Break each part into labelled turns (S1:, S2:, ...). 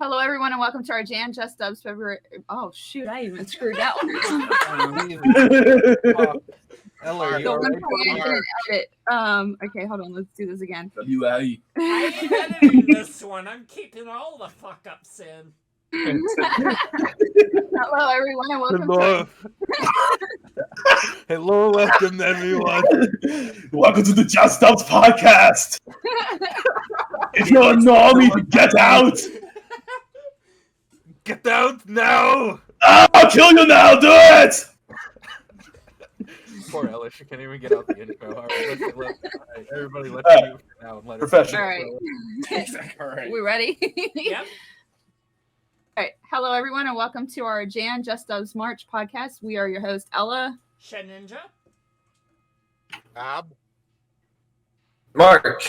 S1: Hello, everyone, and welcome to our JustDubs February. Oh shoot, I even screwed that one.
S2: Ella,
S1: The one part I didn't edit. Okay, hold on. Let's do this again.
S3: I
S4: ain't editing this one. I'm keeping all the fuck ups in.
S1: Hello, everyone, and welcome to.
S2: Hello, welcome everyone.
S3: Welcome to the JustDubs podcast. If you're a normie, get out.
S2: Get out now!
S3: I'll kill you now. Do it.
S2: Poor Ella, she can't even get out the intro. All right, everybody, let's mute now and let her.
S3: Professional.
S1: All right.
S3: All right.
S1: We ready?
S4: Yep.
S1: All right. Hello, everyone, and welcome to our JustDubs March podcast. We are your host, Ella.
S4: Shen Ninja.
S3: Mark.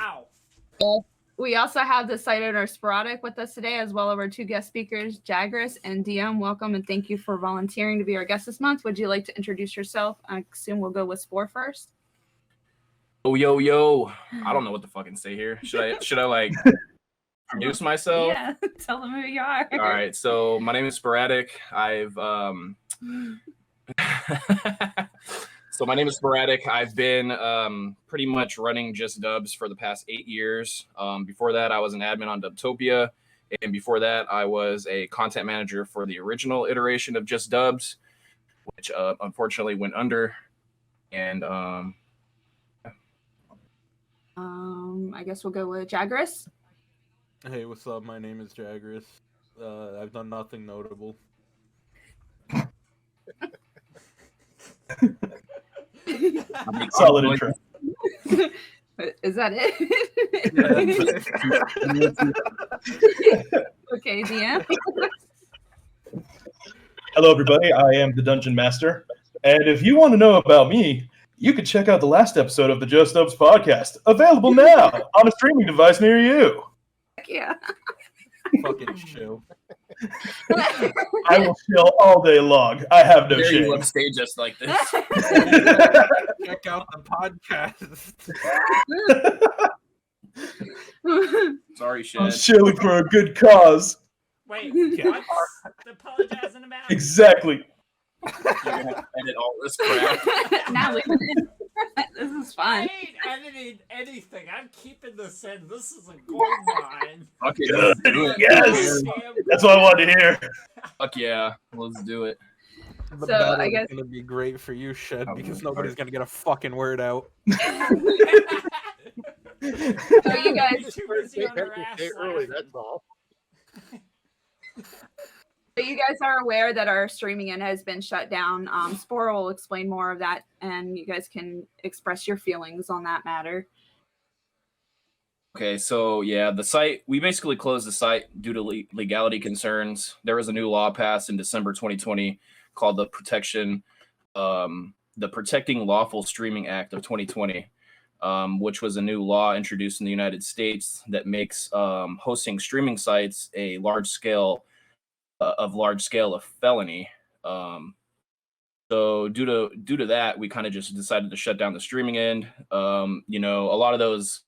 S4: Ow.
S1: We also have the site owner Sporadic with us today, as well as our two guest speakers, Jagris and DM. Welcome and thank you for volunteering to be our guest this month. Would you like to introduce yourself? I assume we'll go with Spore first.
S5: Oh, yo. I don't know what to fucking say here. Should I like introduce myself?
S1: Yeah, tell them who you are.
S5: All right. So my name is Sporadic. So my name is Sporadic. I've been pretty much running JustDubs for the past 8 years. Before that, I was an admin on Dubtopia. And before that, I was a content manager for the original iteration of JustDubs, which unfortunately went under. And
S1: I guess we'll go with Jagris.
S2: Hey, what's up? My name is Jagris. I've done nothing notable.
S3: Solid intro.
S1: Is that it? Okay, DM.
S3: Hello, everybody. I am the Dungeon Master, and if you want to know about me, you can check out the last episode of the JustDubs podcast, available now on a streaming device near you.
S1: Yeah.
S2: Fucking show.
S3: I will chill all day long. I have no
S5: there you
S3: shame.
S5: upstage us like this.
S2: Check out the podcast.
S5: Sorry,
S3: I'm
S5: Shed.
S3: chilling for a good cause.
S4: Wait, what's apologizing about?
S3: Exactly.
S5: You're gonna have to edit all this crap.
S1: Now leave it in. This is
S4: I
S1: fun.
S4: ain't editing anything. I'm keeping this in. This is a gold mine.
S5: Fuck it.
S3: Good.
S5: Let's do it.
S3: Yes.
S4: Damn
S3: That's what I wanted to hear.
S5: Fuck yeah. Let's do it.
S2: The
S1: So,
S2: battle
S1: I guess-
S2: is gonna be great for you, Shed,
S5: Oh,
S2: because
S5: sorry.
S2: nobody's gonna get a fucking word out.
S1: So you guys,
S4: Too busy on her ass laughing.
S6: all.
S1: so you guys are aware that our streaming end has been shut down. Spore will explain more of that, and you guys can express your feelings on that matter.
S5: Okay, so yeah, the site, we basically closed the site due to legality concerns. There was a new law passed in December 2020 called the Protecting Lawful Streaming Act of 2020, which was a new law introduced in the United States that makes hosting streaming sites a large scale of felony. So due to that, we kind of just decided to shut down the streaming end. A lot of those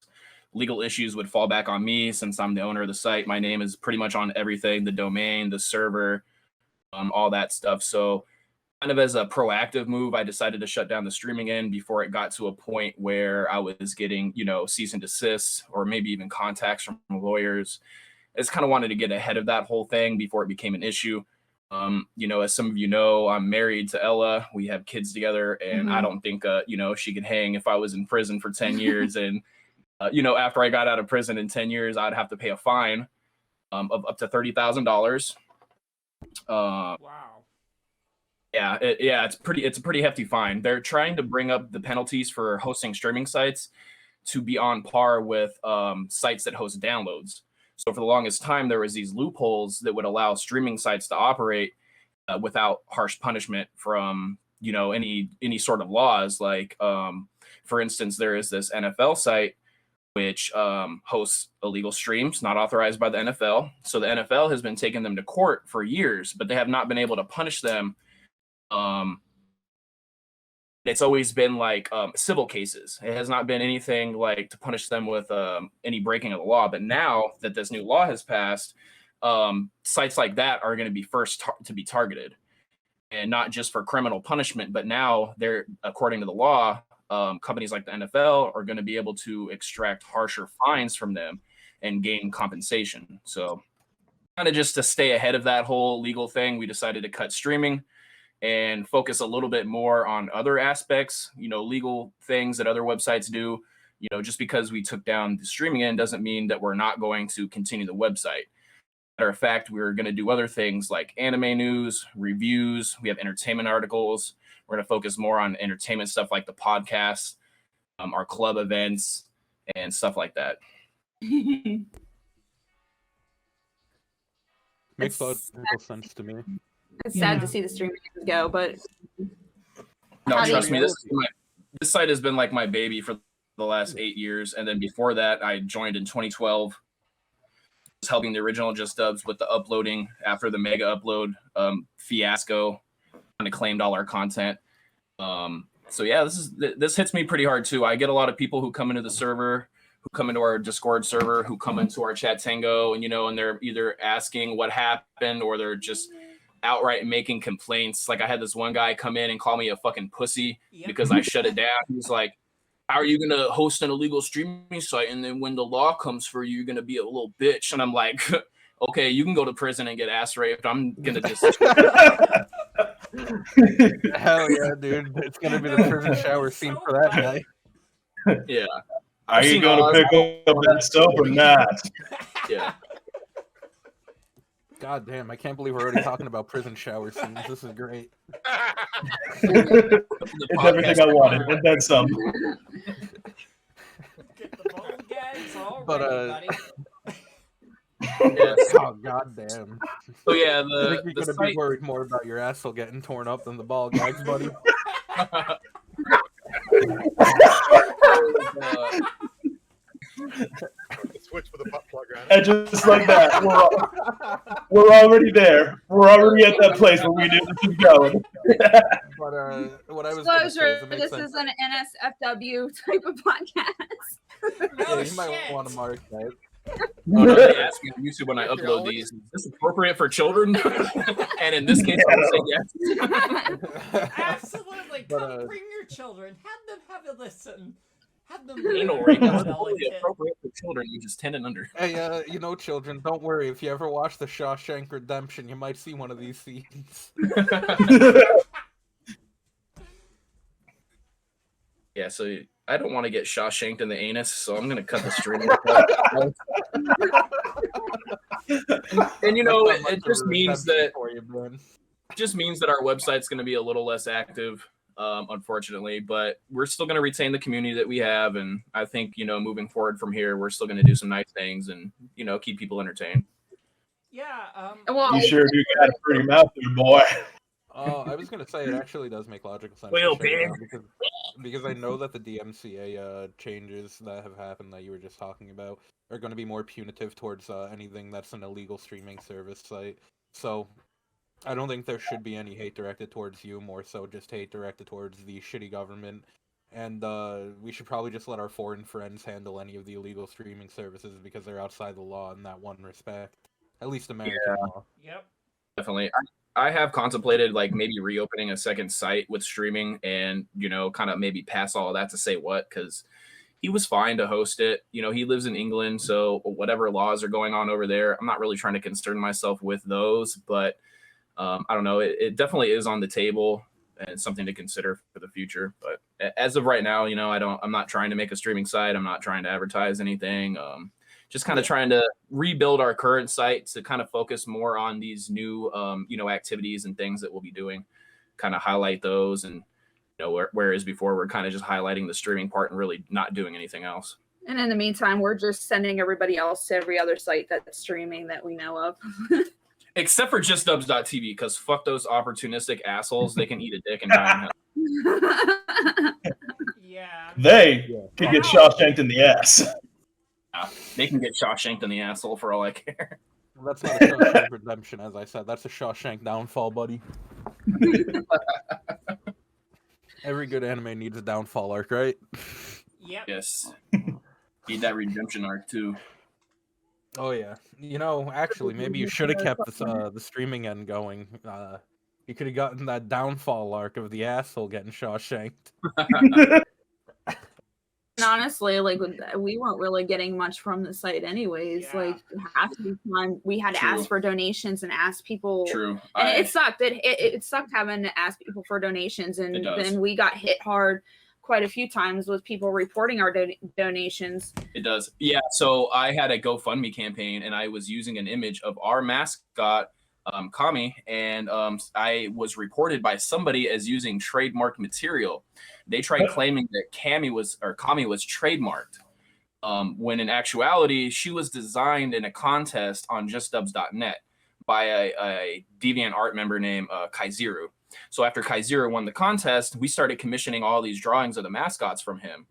S5: legal issues would fall back on me since I'm the owner of the site. My name is pretty much on everything, the domain, the server, all that stuff. So kind of as a proactive move, I decided to shut down the streaming end before it got to a point where I was getting, cease and desist or maybe even contacts from lawyers. I just kind of wanted to get ahead of that whole thing before it became an issue. As some of you know, I'm married to Ella. We have kids together, and I don't think, she could hang if I was in prison for 10 years. And, after I got out of prison in 10 years, I'd have to pay a fine of up to $30,000.
S4: Wow.
S5: Yeah, it's a pretty hefty fine. They're trying to bring up the penalties for hosting streaming sites to be on par with sites that host downloads. So for the longest time, there was these loopholes that would allow streaming sites to operate without harsh punishment from any sort of laws. Like, for instance, there is this NFL site which hosts illegal streams not authorized by the NFL. So the NFL has been taking them to court for years, but they have not been able to punish them. It's always been like civil cases. It has not been anything like to punish them with any breaking of the law. But now that this new law has passed, sites like that are going to be first to be targeted, and not just for criminal punishment, but now they're, according to the law, companies like the NFL are going to be able to extract harsher fines from them and gain compensation. So kind of just to stay ahead of that whole legal thing, we decided to cut streaming and focus a little bit more on other aspects, legal things that other websites do. Just because we took down the streaming end doesn't mean that we're not going to continue the website. Matter of fact, we're going to do other things like anime news, reviews. We have entertainment articles. We're going to focus more on entertainment stuff like the podcast, our club events, and stuff like that.
S2: Makes logical sense to me.
S1: It's sad to see the streaming go, but
S5: no, trust me, this site has been like my baby for the last 8 years, and then before that, I joined in 2012. Was helping the original JustDubs with the uploading after the mega upload fiasco, kind of claimed all our content. So yeah, this hits me pretty hard too. I get a lot of people who come into the server, who come into our Discord server, who come into our chat tango, and and they're either asking what happened or they're just outright making complaints. Like I had this one guy come in and call me a fucking pussy because I shut it down. He's like, how are you going to host an illegal streaming site? And then when the law comes for you, you're going to be a little bitch. And I'm like, okay, you can go to prison and get ass raped. I'm going to just.
S2: Hell yeah, dude. It's going to be the prison shower scene for that night.
S5: Yeah.
S3: Are you going to pick up that soap or not?
S5: Yeah.
S2: God damn, I can't believe we're already talking about prison shower scenes. This is great.
S3: It's everything I wanted, and then some.
S4: Get the bone gags all
S2: But,
S4: ready, buddy.
S5: Yes.
S2: Oh, god damn.
S5: So yeah,
S2: I think you're
S5: the
S2: going to
S5: site.
S2: be worried more about your asshole getting torn up than the ball gags, buddy.
S6: Switch with a butt plug on it.
S3: And just like that, we're already there. We're already at that place where we knew this was going.
S2: But what I was gonna say
S1: disclosure,
S2: is it makes
S1: this
S2: sense.
S1: is an NSFW type of podcast.
S4: No
S2: Yeah, you might
S4: shit.
S2: want to mark that.
S5: Oh, no, they ask me on YouTube when I upload these, is this appropriate for children? And in this case, I will say yes.
S4: Absolutely.
S2: But,
S4: Come bring your children. Have them have a listen. Have them
S5: Anal ring is
S4: delicate.
S5: totally appropriate for children, ages 10 and under.
S2: Hey, children, don't worry. If you ever watch The Shawshank Redemption, you might see one of these scenes.
S5: Yeah, so I don't want to get Shawshanked in the anus, so I'm gonna cut the stream. And it just means that our website's gonna be a little less active, unfortunately, but we're still gonna retain the community that we have, and I think moving forward from here, we're still gonna do some nice things and keep people entertained.
S4: Yeah.
S1: Well,
S3: You sure do got a pretty mouth there, boy.
S2: Oh, I was gonna say it actually does make logical sense.
S5: Well,
S2: to shut it down
S5: big.
S2: because I know that the DMCA changes that have happened that you were just talking about are going to be more punitive towards anything that's an illegal streaming service site. So I don't think there should be any hate directed towards you, more so just hate directed towards the shitty government. And we should probably just let our foreign friends handle any of the illegal streaming services because they're outside the law in that one respect. At least American law.
S4: Yep.
S5: Definitely. I have contemplated like maybe reopening a second site with streaming and, kind of maybe pass all of that to say what, because he was fine to host it. He lives in England, so whatever laws are going on over there, I'm not really trying to concern myself with those, but I don't know. It definitely is on the table and something to consider for the future. But as of right now, I'm not trying to make a streaming site. I'm not trying to advertise anything. Just kind of trying to rebuild our current site to kind of focus more on these new, activities and things that we'll be doing, kind of highlight those. And, whereas before we're kind of just highlighting the streaming part and really not doing anything else.
S1: and in the meantime, we're just sending everybody else to every other site that's streaming that we know of.
S5: Except for JustDubs.tv, because fuck those opportunistic assholes. They can eat a dick and die in hell.
S4: Yeah.
S3: They could get Shawshanked in the ass.
S5: They can get Shawshanked in the asshole for all I care.
S2: Well, that's not a Shawshank Redemption, as I said. That's a Shawshank downfall, buddy. Every good anime needs a downfall arc, right?
S4: Yep.
S5: Yes. Need that redemption arc too.
S2: Oh yeah. Actually, maybe you should have kept the streaming end going. You could have gotten that downfall arc of the asshole getting Shawshanked.
S1: And honestly, like we weren't really getting much from the site anyways.
S4: Yeah.
S1: Like half the time we had to
S5: True.
S1: ask for donations and ask people.
S5: True.
S1: And it sucked. It sucked having to ask people for donations,
S5: It
S1: and
S5: does.
S1: then we got hit hard quite a few times with people reporting our donations.
S5: It does. Yeah. So I had a GoFundMe campaign, and I was using an image of our mascot, Kami, and I was reported by somebody as using trademarked material. They tried claiming that Kami was trademarked, when in actuality she was designed in a contest on JustDubs.net by a Deviant Art member named Kaiziru. So after Kaiziru won the contest, we started commissioning all these drawings of the mascots from him.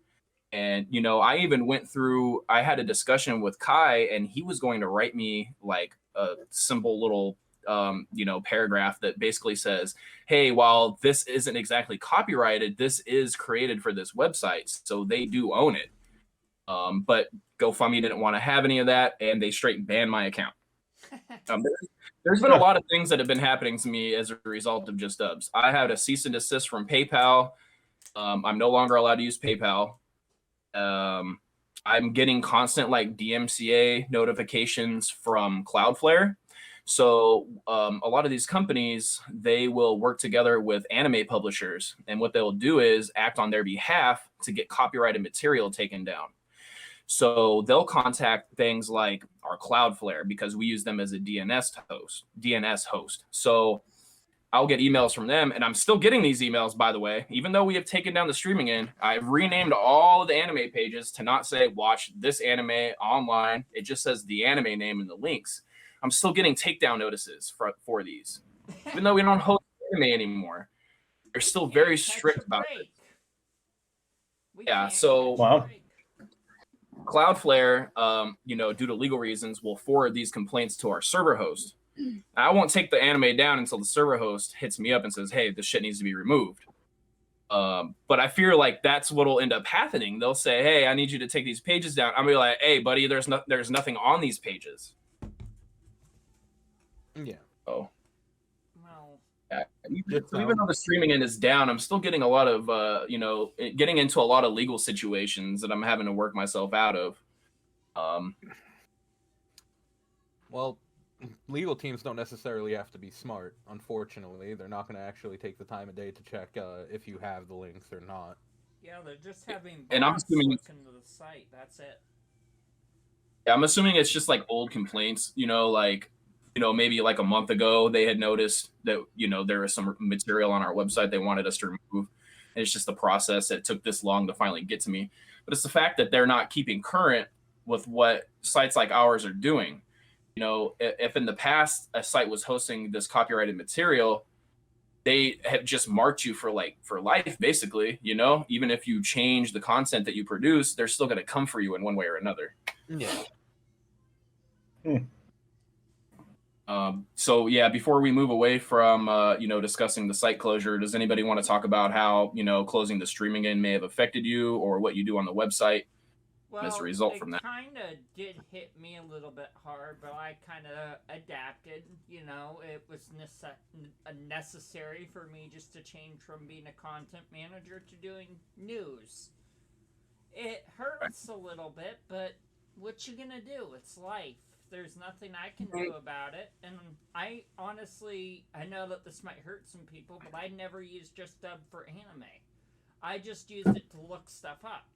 S5: And, I even went through, I had a discussion with Kai, and he was going to write me like a simple little, paragraph that basically says, hey, while this isn't exactly copyrighted, this is created for this website, so they do own it. But GoFundMe didn't want to have any of that, and they straight banned my account. There's been a lot of things that have been happening to me as a result of JustDubs. I had a cease and desist from PayPal. I'm no longer allowed to use PayPal. I'm getting constant like DMCA notifications from Cloudflare. So a lot of these companies, they will work together with anime publishers, and what they'll do is act on their behalf to get copyrighted material taken down. So they'll contact things like our Cloudflare because we use them as a DNS host. So I'll get emails from them, and I'm still getting these emails, by the way. Even though we have taken down the streaming end, I've renamed all of the anime pages to not say watch this anime online. It just says the anime name in the links. I'm still getting takedown notices for these. Even though we don't host anime anymore, they're still very strict about it. Yeah, so
S3: Wow.
S5: Cloudflare, due to legal reasons, will forward these complaints to our server host. I won't take the anime down until the server host hits me up and says, hey, this shit needs to be removed. But I fear like that's what'll end up happening. They'll say, hey, I need you to take these pages down. I'm gonna be like, hey, buddy, there's nothing on these pages.
S2: Yeah.
S5: Oh.
S4: Well,
S5: Yeah. Even though the streaming end is down, I'm still getting a lot of, getting into a lot of legal situations that I'm having to work myself out of.
S2: Well, legal teams don't necessarily have to be smart. Unfortunately, they're not going to actually take the time of day to check if you have the links or not.
S4: yeah, they're just having
S5: And I'm
S4: bots
S5: assuming-
S4: look into the site. That's it.
S5: Yeah, I'm assuming it's just like old complaints, maybe like a month ago they had noticed that, there was some material on our website they wanted us to remove. And it's just the process that took this long to finally get to me. But it's the fact that they're not keeping current with what sites like ours are doing. If in the past a site was hosting this copyrighted material, they have just marked you for life, basically, even if you change the content that you produce, they're still going to come for you in one way or another.
S2: Yeah.
S5: So yeah, before we move away from, discussing the site closure, does anybody want to talk about how, closing the streaming in may have affected you or what you do on the website?
S4: Well,
S5: As a result from that.
S4: It kind of did hit me a little bit hard, but I kind of adapted. It was necessary for me just to change from being a content manager to doing news. It hurts a little bit, but what you gonna do? It's life. There's nothing I can do about it. And I honestly, I know that this might hurt some people, but I never used JustDub for anime. I just used it to look stuff up.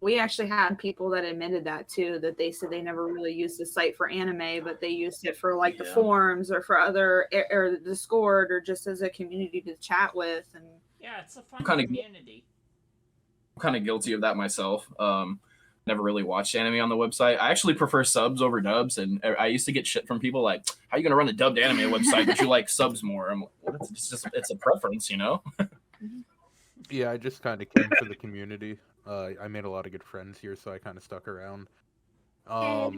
S1: We actually had people that admitted that too, that they said they never really used the site for anime, but they used it for like the forums or for other, or Discord, or just as a community to chat with. And
S4: yeah, it's a fun community.
S5: I'm kind of guilty of that myself. Never really watched anime on the website. I actually prefer subs over dubs, and I used to get shit from people like, how are you going to run the dubbed anime website, but you like subs more? I'm like, well, it's a preference,
S2: Yeah, I just kind of came for the community. I made a lot of good friends here, so I kind of stuck around. Yeah,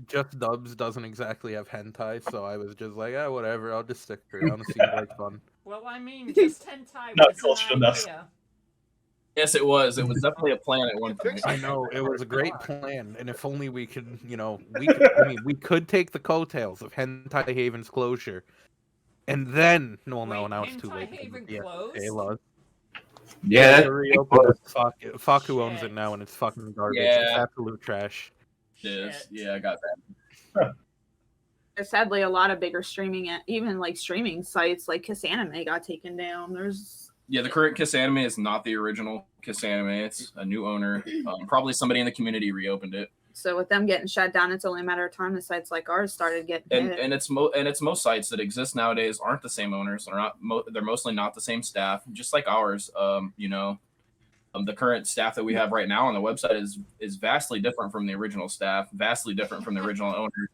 S2: JustDubs doesn't exactly have hentai, so I was just like, whatever, I'll just stick around and see like fun.
S4: Well, I mean, just hentai
S3: Not
S4: was
S3: cultured
S4: an
S3: enough.
S4: idea.
S5: Yes, it was. It was definitely a plan at one point.
S2: I know it was a great plan, and if only we could, we could take the coattails of Hentai Haven's closure, and then, well, no,
S4: Wait,
S2: now it's too
S4: Hentai
S2: late.
S4: Haven
S2: Yeah,
S4: closed?
S2: okay, laws.
S3: Yeah,
S2: They reopened it. Fuck who owns it now, and it's fucking garbage.
S5: Yeah.
S2: It's absolute trash.
S5: It is.
S4: Shit.
S5: Yeah, I got that.
S1: There's sadly a lot of bigger streaming, even like streaming sites like Kiss Anime got taken down.
S5: Yeah, the current Kiss Anime is not the original Kiss Anime. It's a new owner. Probably somebody in the community reopened it.
S1: So with them getting shut down, it's only a matter of time the sites like ours started getting hit.
S5: And it's most sites that exist nowadays aren't the same owners. They're not. They're mostly not the same staff, just like ours. The current staff that we have right now on the website is vastly different from the original staff. Vastly different from the original owner.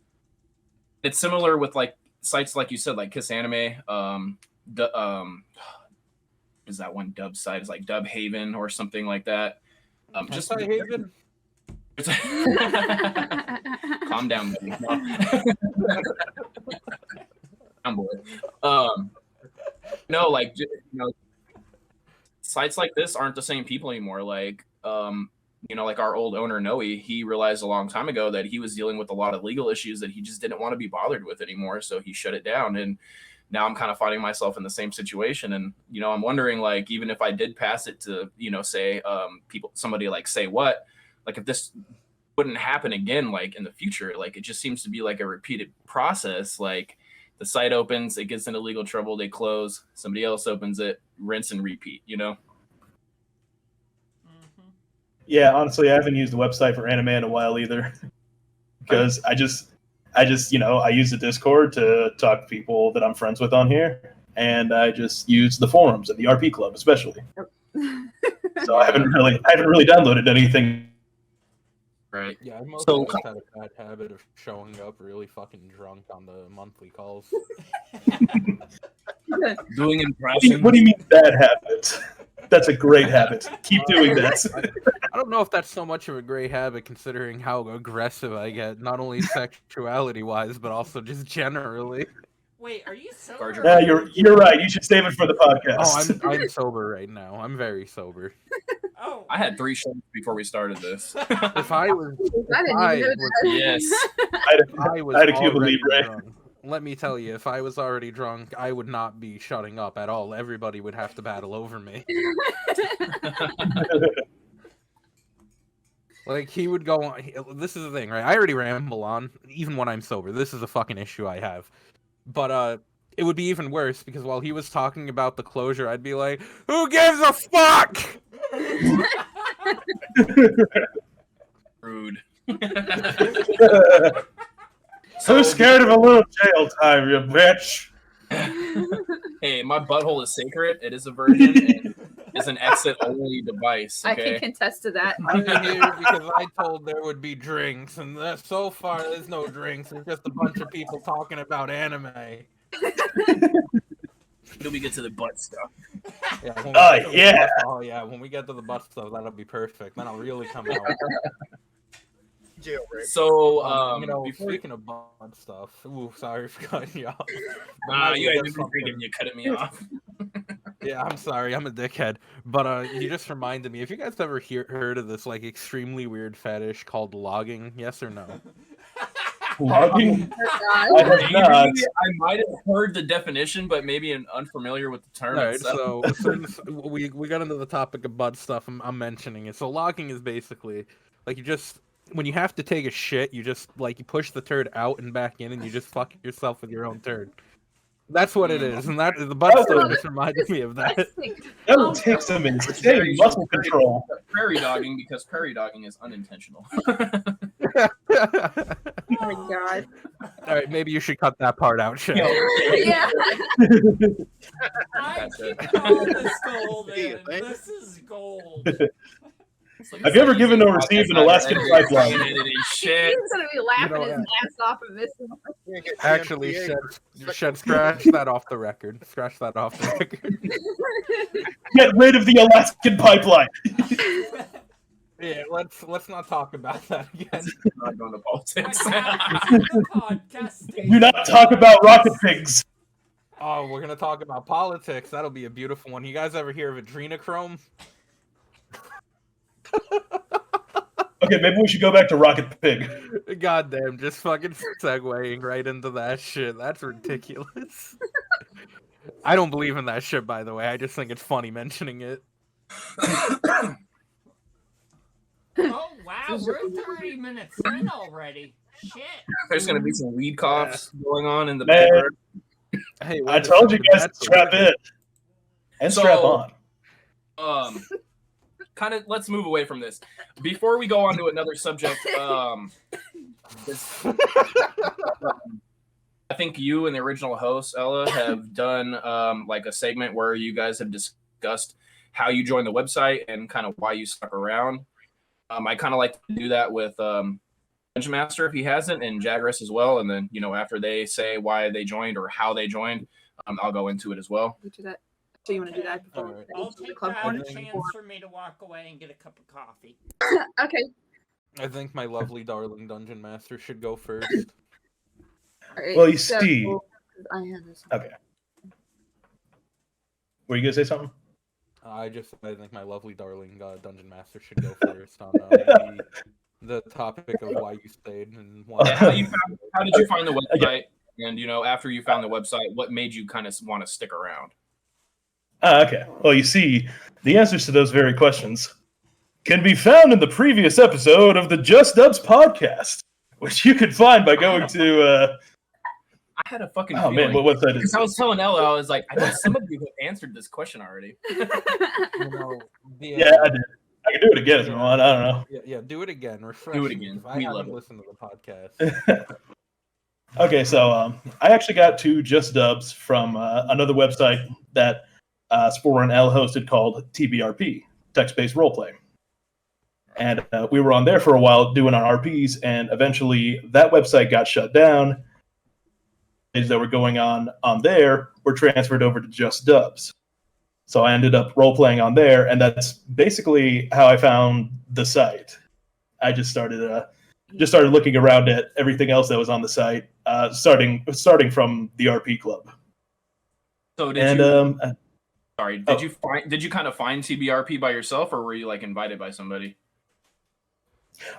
S5: It's similar with like sites like you said, like Kiss Anime. Is that one dub site? It's like Dub Haven or something like that. Just
S2: Hentai Haven.
S5: Calm down, buddy. I'm bored. No, like sites like this aren't the same people anymore. Like, like our old owner Noe, he realized a long time ago that he was dealing with a lot of legal issues that he just didn't want to be bothered with anymore. So he shut it down, and now I'm kind of finding myself in the same situation. And I'm wondering, like, even if I did pass it to say somebody like Say What, like if this wouldn't happen again, like in the future, like it just seems to be like a repeated process. Like the site opens, it gets into legal trouble, they close, somebody else opens it, rinse and repeat.
S3: Yeah, honestly, I haven't used the website for anime in a while either, because I just I use the Discord to talk to people that I'm friends with on here, and I just use the forums and the RP club especially. So I haven't really downloaded anything.
S5: Right.
S2: Yeah, I mostly just had a bad habit of showing up really fucking drunk on the monthly calls.
S5: Doing impressions.
S3: What do you mean bad habit? That's a great habit. Keep doing that.
S2: I don't know if that's so much of a great habit considering how aggressive I get, not only sexuality-wise, but also just generally.
S4: Wait, are you so?
S3: Yeah, you're right. You should save it for the podcast.
S2: Oh, I'm sober right now. I'm very sober.
S4: Oh,
S5: I had 3 shots before we started this.
S2: If I was,
S5: Yes.
S2: I was
S3: I had a Cuba
S2: already
S3: Libre.
S2: drunk. Let me tell you, if I was already drunk, I would not be shutting up at all. Everybody would have to battle over me. Like, he would go on. This is the thing, right? I already ramble on, even when I'm sober. This is a fucking issue I have. But, it would be even worse, because while he was talking about the closure, I'd be like, who gives a fuck?
S5: Rude.
S3: Who's scared of a little jail time, you bitch?
S5: Hey, my butthole is sacred. It is a virgin. And it's an exit-only device.
S1: I
S5: Okay.
S1: can contest to that.
S2: I'm here because I told there would be drinks, and so far there's no drinks. It's just a bunch of people talking about anime.
S5: Till we get to the butt stuff.
S2: Yeah, when we get to the butt stuff, that'll be perfect. Then I'll really come out.
S6: Jailbreak.
S5: So,
S2: speaking of butt stuff, ooh, sorry for cutting you off.
S5: you ain't been drinking, you're cutting me off.
S2: Yeah, I'm sorry, I'm a dickhead. But you just reminded me. If you guys ever heard of this like extremely weird fetish called logging, yes or no?
S3: Logging? I have
S5: Maybe
S3: not.
S5: I might have heard the definition, but maybe unfamiliar with the term
S2: All right,
S5: itself.
S2: so since we got into the topic of butt stuff, I'm mentioning it. So logging is basically like when you have to take a shit, you just you push the turd out and back in, and you just fuck yourself with your own turd. That's what it is, and the butt stuff just reminded me of that.
S3: That would take some insane muscle control.
S5: Prairie dogging, because prairie dogging is unintentional.
S1: Oh my god.
S2: All right, maybe you should cut that part out, Shay.
S1: Yeah.
S4: I can call this golden. This is gold.
S3: Have you ever given or received an Alaskan pipeline?
S5: Shit.
S1: He's gonna be laughing his ass off of this.
S2: Actually, Shed, scratch that off the record. Scratch that off the record.
S3: Get rid of the Alaskan pipeline.
S2: Yeah, let's not talk about that again.
S5: I'm not going to politics.
S3: Do not talk about rocket pigs.
S2: Oh, we're gonna talk about politics. That'll be a beautiful one. You guys ever hear of adrenochrome?
S3: Okay, maybe we should go back to Rocket Pig.
S2: Goddamn, just fucking segueing right into that shit. That's ridiculous. I don't believe in that shit, by the way. I just think it's funny mentioning it.
S4: Oh wow, we're 30 minutes in already. Shit.
S5: There's gonna be some weed coughs going on in the
S3: Man.
S5: background.
S2: Hey,
S3: I told you guys to strap in and strap
S5: So-
S3: on.
S5: Kind of let's move away from this before we go on to another subject. I think you and the original host Ella have done like a segment where you guys have discussed how you joined the website and kind of why you stuck around. I kind of like to do that with Dungeon Master if he hasn't, and Jagras as well. And then after they say why they joined or how they joined, I'll go into it as well.
S1: We do that. So you want to do that before
S2: Alright.
S4: I'll
S1: the
S4: take
S1: club
S4: that
S1: corner?
S4: as a chance for me to walk away and get a cup of coffee.
S1: Okay.
S2: I think my lovely darling Dungeon Master should go first.
S1: All right.
S3: Well, you
S1: so,
S3: see-
S1: I have this.
S3: Okay. Were you gonna say something?
S2: I think my lovely darling Dungeon Master should go first on the topic of why you stayed and why.
S5: Yeah, how did you find the website? And after you found the website, what made you kind of want to stick around?
S3: Okay. Well, you see, the answers to those very questions can be found in the previous episode of the JustDubs podcast, which you can find by going to.
S5: I had a fucking
S3: Oh
S5: feeling.
S3: man, what website is
S5: Because I was telling Ella, I was like, I know some of you have answered this question already.
S2: You know,
S3: Yeah, I did. I can do it again if you want. I don't know.
S2: Yeah, do it again. Refresh
S5: Do it
S2: me,
S5: again.
S2: 'cause I
S5: We love
S2: haven't
S5: it.
S2: listened to the podcast.
S3: Okay, so I actually got to JustDubs from another website that Spore and L hosted called TBRP, Text-Based Roleplay. And we were on there for a while doing our RPs, and eventually that website got shut down. Things that were going on there were transferred over to JustDubs. So I ended up role-playing on there, and that's basically how I found the site. I just started looking around at everything else that was on the site, starting from the RP club.
S5: So did you kind of find TBRP by yourself, or were you like invited by somebody?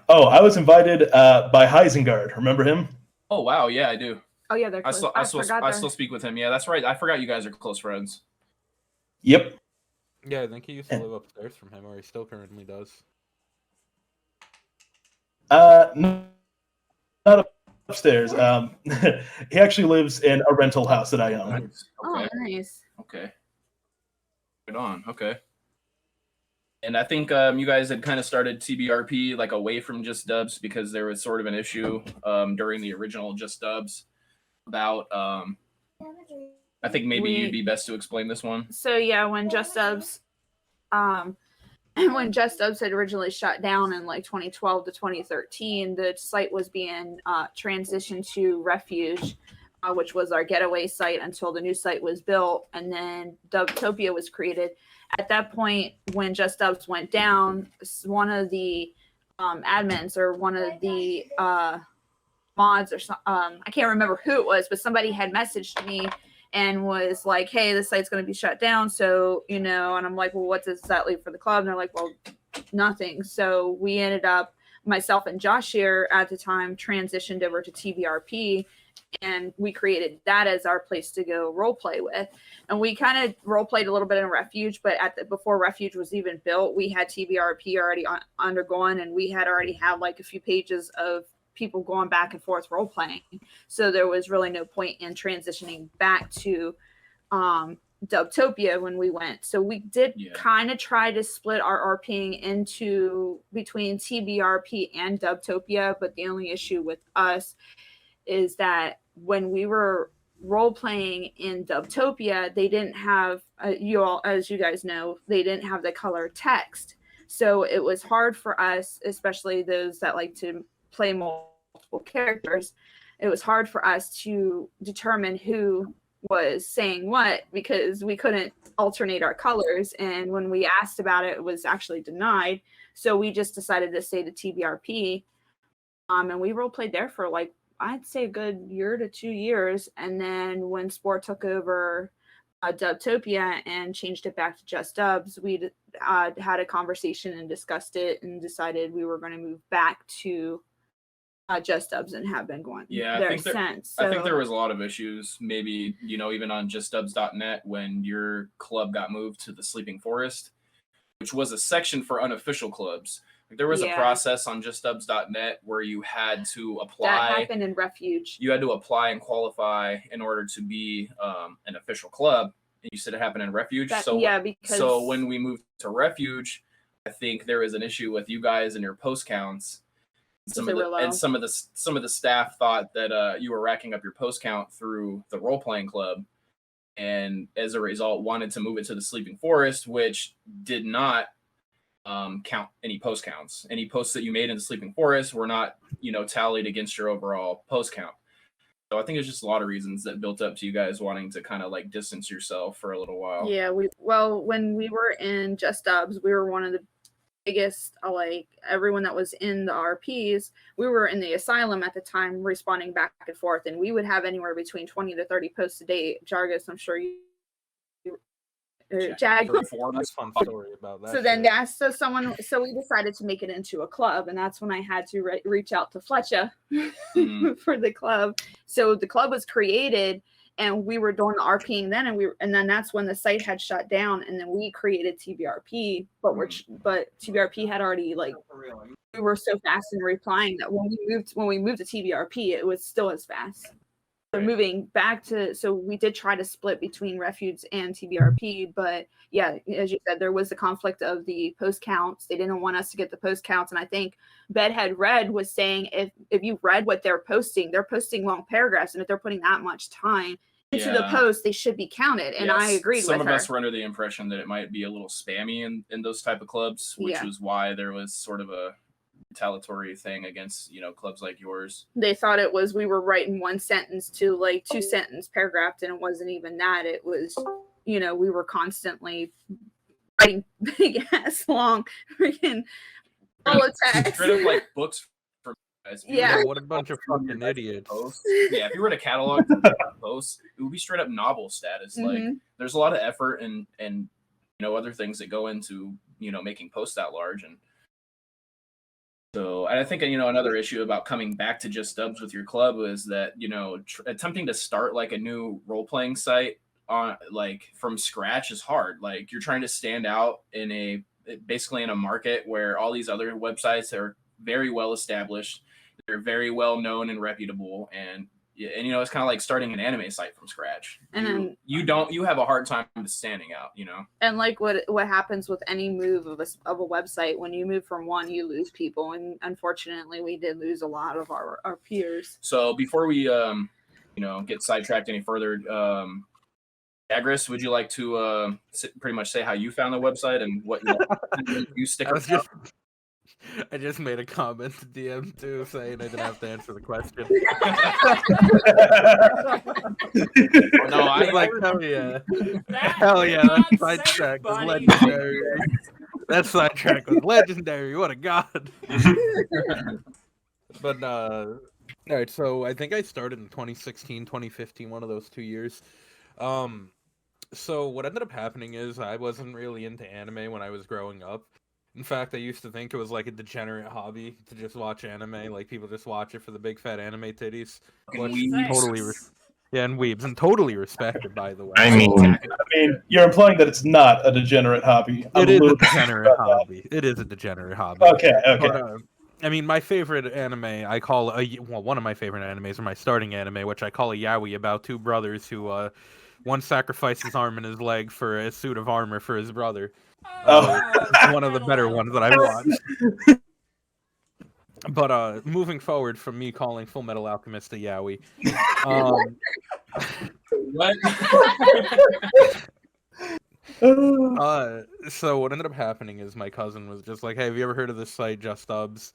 S3: Oh, I was invited by Heisengard. Remember him?
S5: Oh wow, yeah, I do.
S1: Oh yeah, they're
S5: I
S1: close.
S5: still speak with him. Yeah, that's right. I forgot you guys are close friends.
S3: Yep.
S2: Yeah, I think he used to live upstairs from him, or he still currently does.
S3: Not upstairs. He actually lives in a rental house that I own.
S5: Nice. Okay.
S1: Oh, nice.
S5: Okay. Good on. Okay. And I think you guys had kind of started TBRP like away from JustDubs because there was sort of an issue during the original JustDubs about. I think maybe you'd be best to explain this one.
S1: So yeah, when JustDubs had originally shut down in like 2012 to 2013, the site was being transitioned to Refuge, which was our getaway site until the new site was built, and then Dubtopia was created. At that point, when JustDubs went down, one of the admins or one of the mods or I can't remember who it was, but somebody had messaged me and was like, hey, the site's going to be shut down. So, and I'm like, well, what does that leave for the club? And they're like, well, nothing. So we ended up, myself and Josh here at the time, transitioned over to TBRP, and we created that as our place to go role play with. And we kind of role played a little bit in Refuge, but before Refuge was even built, we had TBRP already undergone, and we had already had like a few pages of people going back and forth role playing. So there was really no point in transitioning back to Dubtopia when we went. So we did kind of try to split our RPing into between TBRP and Dubtopia, but the only issue with us is that when we were role playing in Dubtopia, they didn't have as you guys know, they didn't have the color text. So it was hard for us, especially those that like to play multiple characters. It was hard for us to determine who was saying what because we couldn't alternate our colors. And when we asked about it, it was actually denied. So we just decided to stay to TBRP. And we role played there for like, I'd say a good year to 2 years. And then when Sport took over Dubtopia and changed it back to JustDubs, we had a conversation and discussed it and decided we were going to move back to JustDubs and have been going there since.
S5: I think there was a lot of issues, maybe, even on JustDubs.net when your club got moved to the Sleeping Forest, which was a section for unofficial clubs. There was a process on JustDubs.net where you had to apply.
S1: That happened in Refuge.
S5: You had to apply and qualify in order to be an official club. And you said it happened in Refuge. So when we moved to Refuge, I think there was an issue with you guys and your post counts. Some of the staff thought that you were racking up your post count through the role playing club, and as a result, wanted to move it to the Sleeping Forest, which did not count any post counts. Any posts that you made in the Sleeping Forest were not, tallied against your overall post count. So I think it's just a lot of reasons that built up to you guys wanting to kind of like distance yourself for a little while.
S1: Yeah, when we were in JustDubs, we were one of the biggest, everyone that was in the RPs, we were in the asylum at the time, responding back and forth, and we would have anywhere between 20 to 30 posts a day. Jargus, I'm sure you Jag.
S2: That's a fun story about that.
S1: So then so we decided to make it into a club, and that's when I had to reach out to Fletcher for the club. So the club was created, and we were doing the RPing then, and then that's when the site had shut down, and then we created TBRP, but TBRP had already we were so fast in replying that when we moved to TBRP, it was still as fast. So moving back so we did try to split between Refuge and TBRP, but yeah, as you said, there was the conflict of the post counts. They didn't want us to get the post counts, and I think Bedhead Red was saying if you read what they're posting long paragraphs, and if they're putting that much time into the post, they should be counted. And I agreed with her.
S5: Some of us were under the impression that it might be a little spammy in those type of clubs, which was why there was sort of a retaliatory thing against clubs like yours.
S1: They thought it was we were writing one sentence to 2-sentence paragraph, and it wasn't even that. It was we were constantly writing big ass long freaking full of text.
S5: Straight up books from guys.
S2: What a bunch of fucking idiots.
S5: Yeah, if you were to catalog posts, it would be straight up novel status. There's a lot of effort and other things that go into making posts that large. And so I think, another issue about coming back to JustDubs with your club was that, attempting to start a new role-playing site on from scratch is hard. You're trying to stand out basically in a market where all these other websites are very well established. They're very well known and reputable. And it's kind of like starting an anime site from scratch. And you have a hard time standing out,
S1: And what happens with any move of a website, when you move from one, you lose people, and unfortunately, we did lose a lot of our peers.
S5: So before we get sidetracked any further, Agris, would you like to pretty much say how you found the website and what you stick with?
S2: I just made a comment to DM too, saying I didn't have to answer the question.
S5: No, I
S2: like hell yeah, that sidetrack was legendary. That sidetrack was legendary. What a god! But all right, so I think I started in 2016, 2015, one of those 2 years. So what ended up happening is I wasn't really into anime when I was growing up. In fact, I used to think it was a degenerate hobby to just watch anime. People just watch it for the big fat anime titties. And weebs, and totally respected, by the way.
S3: I mean, you're implying that it's not a degenerate hobby.
S2: It is a degenerate hobby. It is a degenerate hobby.
S3: Okay.
S2: But, my favorite anime, I call one of my favorite animes, or my starting anime, which I call a yaoi, about two brothers who one sacrificed his arm and his leg for a suit of armor for his brother. One of the better ones that I've watched. But moving forward from me calling Full Metal Alchemist a yaoi,
S5: what?
S2: So what ended up happening is my cousin was just like, "Hey, have you ever heard of this site, JustDubs?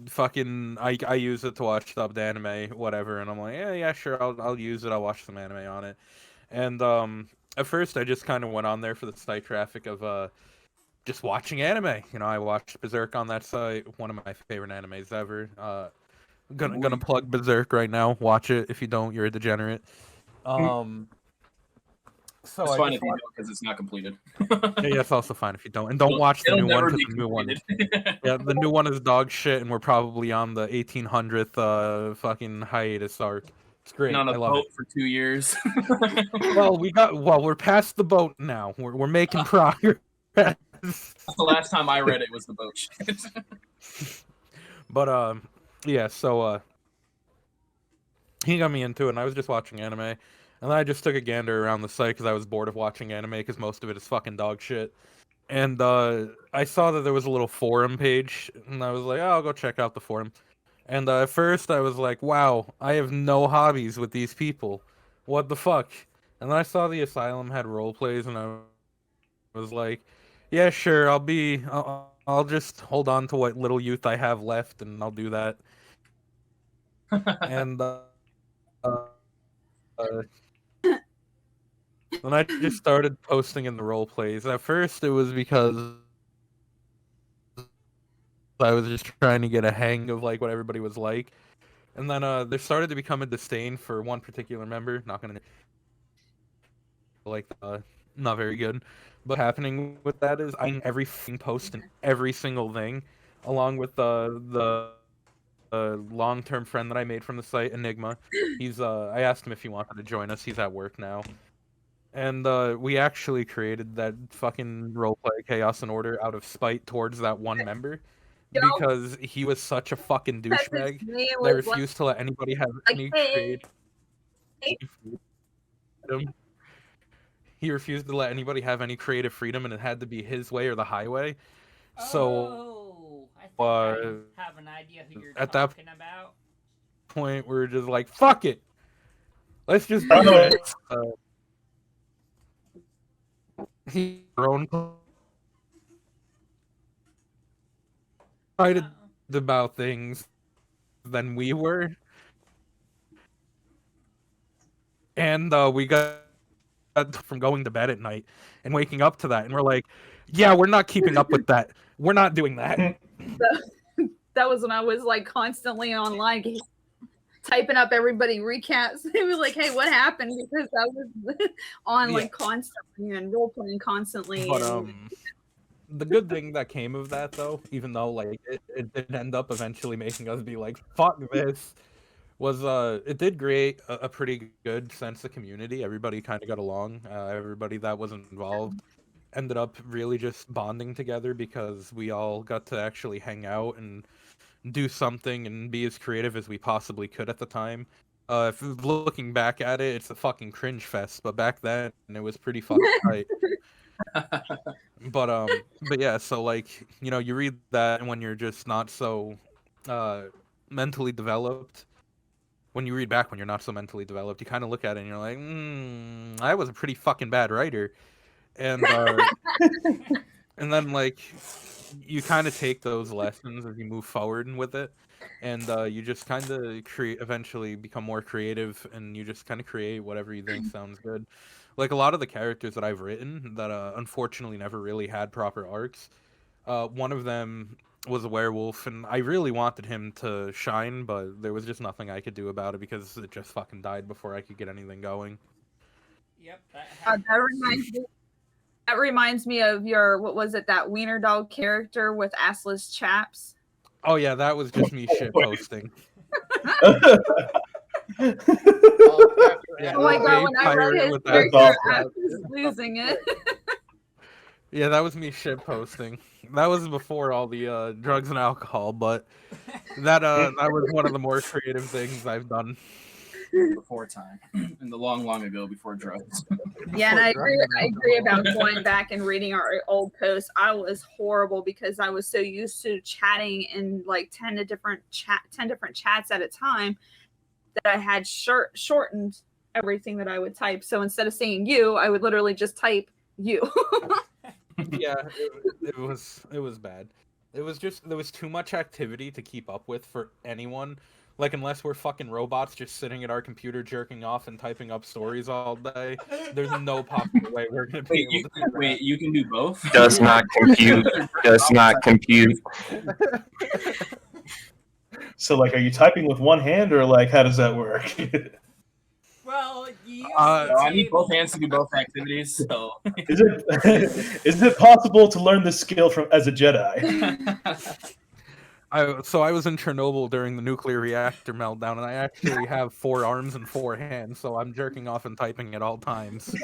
S2: Fucking, I use it to watch dubbed anime, whatever." And I'm like, yeah, sure, I'll use it. I'll watch some anime on it. And at first, I just kind of went on there for the site traffic of just watching anime. I watched Berserk on that site, one of my favorite animes ever. Gonna plug Berserk right now. Watch it. If you don't, you're a degenerate. So
S5: It's
S2: I
S5: fine
S2: just
S5: if you
S2: watched-
S5: don't because it's not completed.
S2: yeah, it's also fine if you don't. And don't watch the
S5: It'll
S2: new one
S5: never
S2: because
S5: be
S2: the new one.
S5: completed.
S2: Yeah, the new one is dog shit, and we're probably on the 1800th fucking hiatus arc. It's great.
S5: Been on
S2: I
S5: a
S2: love
S5: boat
S2: it.
S5: for 2 years.
S2: Well, we're past the boat now. We're making progress.
S5: The last time I read it was the boat shit.
S2: But yeah. So he got me into it, and I was just watching anime, and then I just took a gander around the site because I was bored of watching anime because most of it is fucking dog shit. And I saw that there was a little forum page, and I was like, oh, I'll go check out the forum. And at first I was like, wow, I have no hobbies with these people. What the fuck? And then I saw the Asylum had role plays, and I was like, yeah, sure, I'll just hold on to what little youth I have left, and I'll do that. And then I just started posting in the role plays. At first it was because I was just trying to get a hang of like what everybody was like. And then there started to become a disdain for one particular member. Not gonna like not very good. But happening with that is I every post and every single thing, along with the long-term friend that I made from the site, Enigma. He's I asked him if he wanted to join us. He's at work now. And we actually created that fucking roleplay Chaos and Order out of spite towards that one member.
S1: You know,
S2: Because he was such a fucking
S1: because
S2: douchebag.
S1: his name
S2: They
S1: was
S2: refused to let anybody have
S1: like,
S2: any
S1: hey,
S2: creative freedom. He refused to let anybody have any creative freedom, and it had to be his way or the highway. So
S4: I think I have an idea who you're
S2: at that
S4: talking about.
S2: point, we were just like, "Fuck it, let's just do this." He grown excited about things than we were, and we got from going to bed at night and waking up to that, and we're like, yeah, we're not keeping up with that. We're not doing that.
S1: That was when I was like constantly online typing up everybody recaps. It was like, hey, what happened? Because I was on like constantly and role playing constantly.
S2: But the good thing that came of that, though, even though like it did end up eventually making us be like, fuck this, was it did create a pretty good sense of community. Everybody kind of got along. Everybody that was involved ended up really just bonding together because we all got to actually hang out and do something and be as creative as we possibly could at the time. If looking back at it, it's a fucking cringe fest, but back then it was pretty fucking tight. But yeah, so like, you know, you read that and when you're just not so mentally developed, when you read back when you're not so mentally developed, you kind of look at it and you're like, I was a pretty fucking bad writer. And and then like you kind of take those lessons as you move forward with it, and you just kind of eventually become more creative, and you just kind of create whatever you think sounds good. Like a lot of the characters that I've written that unfortunately never really had proper arcs. One of them was a werewolf, and I really wanted him to shine, but there was just nothing I could do about it because it just fucking died before I could get anything going.
S4: Yep.
S1: That reminds me of your, what was it, that wiener dog character with assless chaps?
S2: Oh yeah, that was just me shit posting.
S1: Yeah, oh my god, when I read his character, I was losing it.
S2: Yeah, that was me shit posting. That was before all the drugs and alcohol, but that was one of the more creative things I've done.
S5: Before time, in the long ago, before drugs.
S1: Yeah, and I agree about going back and reading our old posts. I was horrible because I was so used to chatting in like 10 different chats at a time that I had shortened everything that I would type. So instead of saying you, I would literally just type you.
S2: Yeah, it was bad. It was just there was too much activity to keep up with for anyone. Like, unless we're fucking robots just sitting at our computer jerking off and typing up stories all day, there's no possible way we're gonna be able to do that.
S5: Wait, you can do both?
S7: Does not compute. Does not compute.
S3: So, like, are you typing with one hand, or like, how does that work?
S4: Well, Well, you use
S2: Uh,
S4: the
S5: I need both
S4: table.
S5: hands to do both activities. So
S3: Is it possible to learn this skill from as a Jedi?
S2: I was in Chernobyl during the nuclear reactor meltdown, and I actually have 4 arms and 4 hands, so I'm jerking off and typing at all times.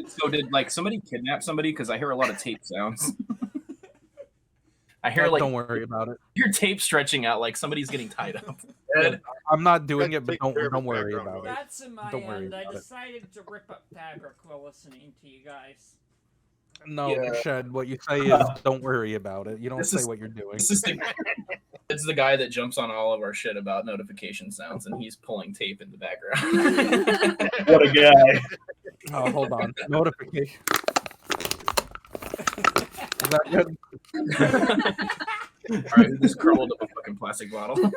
S5: So did like somebody kidnap somebody? Because I hear a lot of tape sounds. I hear like
S2: Don't worry about it.
S5: your tape stretching out like somebody's getting tied up.
S2: I'm not doing
S6: Guys
S2: it, but
S6: take care of
S2: don't
S6: his
S2: worry
S6: background
S2: about it.
S6: noise.
S4: That's in my
S2: Don't worry
S4: end. I
S2: about it.
S4: decided to rip up fabric while listening to you guys.
S2: No,
S5: Yeah.
S2: Shed, what you say is don't worry about it. You don't
S5: This
S2: say
S5: is-
S2: what you're doing.
S5: It's the guy that jumps on all of our shit about notification sounds, and he's pulling tape in the background.
S3: What a guy!
S2: Oh, hold on. Notification. Is that good?
S5: All right, we just curled up a fucking plastic bottle.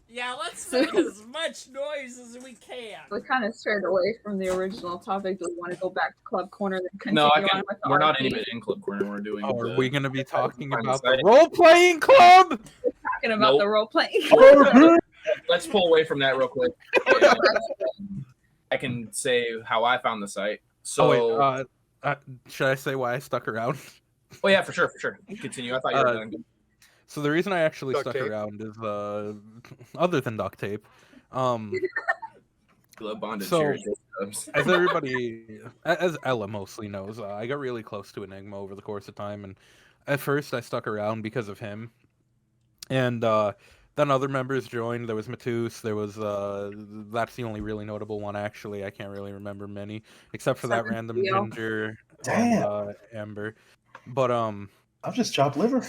S4: Yeah, let's make as much noise as we can.
S1: We kind of strayed away from the original topic. Do we want to go back to Club Corner and continue
S5: No,
S1: on with the
S5: we're not
S1: RP?
S5: even in Club Corner. We're doing.
S2: Oh, are we going to be talking
S5: find
S2: about
S5: the
S2: the
S5: site.
S2: role-playing club?
S1: Talking about
S5: Nope.
S1: the role playing.
S5: Let's pull away from that real quick. And, I can say how I found the site. So,
S2: Oh, wait, should I say why I stuck around?
S5: oh yeah, for sure. Continue. I thought you were done.
S2: So the reason I actually
S6: Duct
S2: stuck
S6: tape.
S2: around is, other than duct tape,
S5: Glove bonded.
S2: So-
S5: Cheers, JustDubs.
S2: as everybody, as Ella mostly knows, I got really close to Enigma over the course of time, and at first I stuck around because of him, and then other members joined. There was Matus, there was that's the only really notable one actually. I can't really remember many except for that
S1: Seven
S2: random
S1: Theo.
S2: ginger
S3: Damn.
S2: and Amber, but
S3: I'll just chop liver.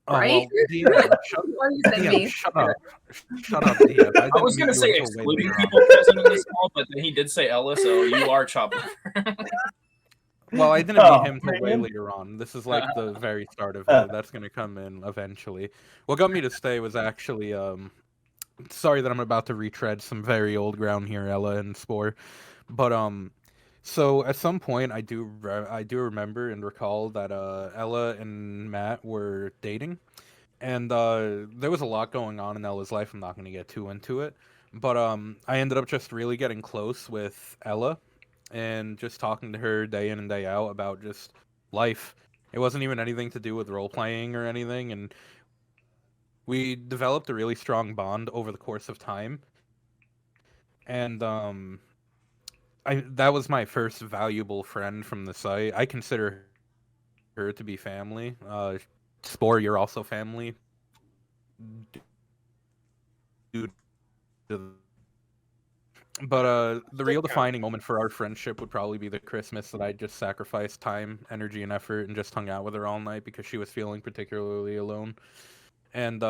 S2: oh,
S1: Right?
S2: well, DM, shut,
S1: What do you think,
S2: DM,
S1: me?
S2: shut up, DM.
S5: I was
S2: didn't
S5: gonna
S2: meet
S5: say
S2: you until way
S5: excluding
S2: later on.
S5: people present in this call, but then he did say Ella, so you are chopped.
S2: Well, I didn't
S3: Oh,
S2: meet him till way
S3: man.
S2: later on. This is like the very start of it. That's gonna come in eventually. What got me to stay was actually sorry that I'm about to retread some very old ground here, Ella and Spore, but so at some point I do remember and recall that Ella and Matt were dating, and there was a lot going on in Ella's life. I'm not gonna get too into it, but I ended up just really getting close with Ella and just talking to her day in and day out about just life. It wasn't even anything to do with role playing or anything, and we developed a really strong bond over the course of time. And that was my first valuable friend from the site. I consider her to be family. Spore, you're also family. But the real defining moment for our friendship would probably be the Christmas that I just sacrificed time, energy, and effort and just hung out with her all night because she was feeling particularly alone. And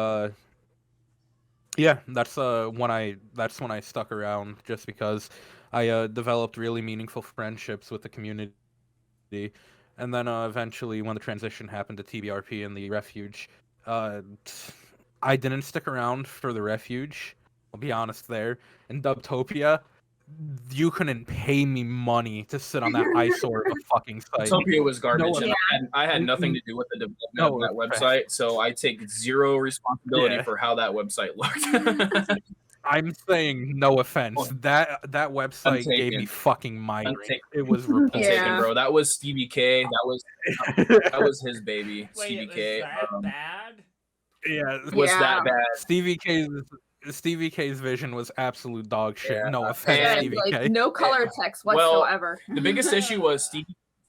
S2: yeah, that's when I stuck around, just because I developed really meaningful friendships with the community. And then eventually, when the transition happened to TBRP and the refuge, I didn't stick around for the refuge. I'll be honest there. In Dubtopia, you couldn't pay me money to sit on that eyesore of a fucking site.
S5: Utopia was garbage,
S2: No,
S5: and I had nothing to do with the development of that
S2: it's
S5: website, so I take zero responsibility
S2: Yeah.
S5: for how that website looked.
S2: I'm saying no offense. That website gave
S5: taken.
S2: me fucking migraine.
S5: taken.
S2: It was
S5: I'm
S2: repulsive.
S1: Yeah.
S5: taken, bro. That was Stevie K. That was his baby,
S4: Wait,
S5: Stevie
S4: it was
S5: K.
S4: that bad?
S2: Yeah,
S5: Was
S1: Yeah.
S5: that bad?
S2: Stevie K's vision was absolute dog shit.
S5: Yeah.
S2: No offense,
S1: Yeah,
S2: Stevie
S1: like
S2: K.
S1: no color text
S5: Well,
S1: whatsoever.
S5: The biggest issue was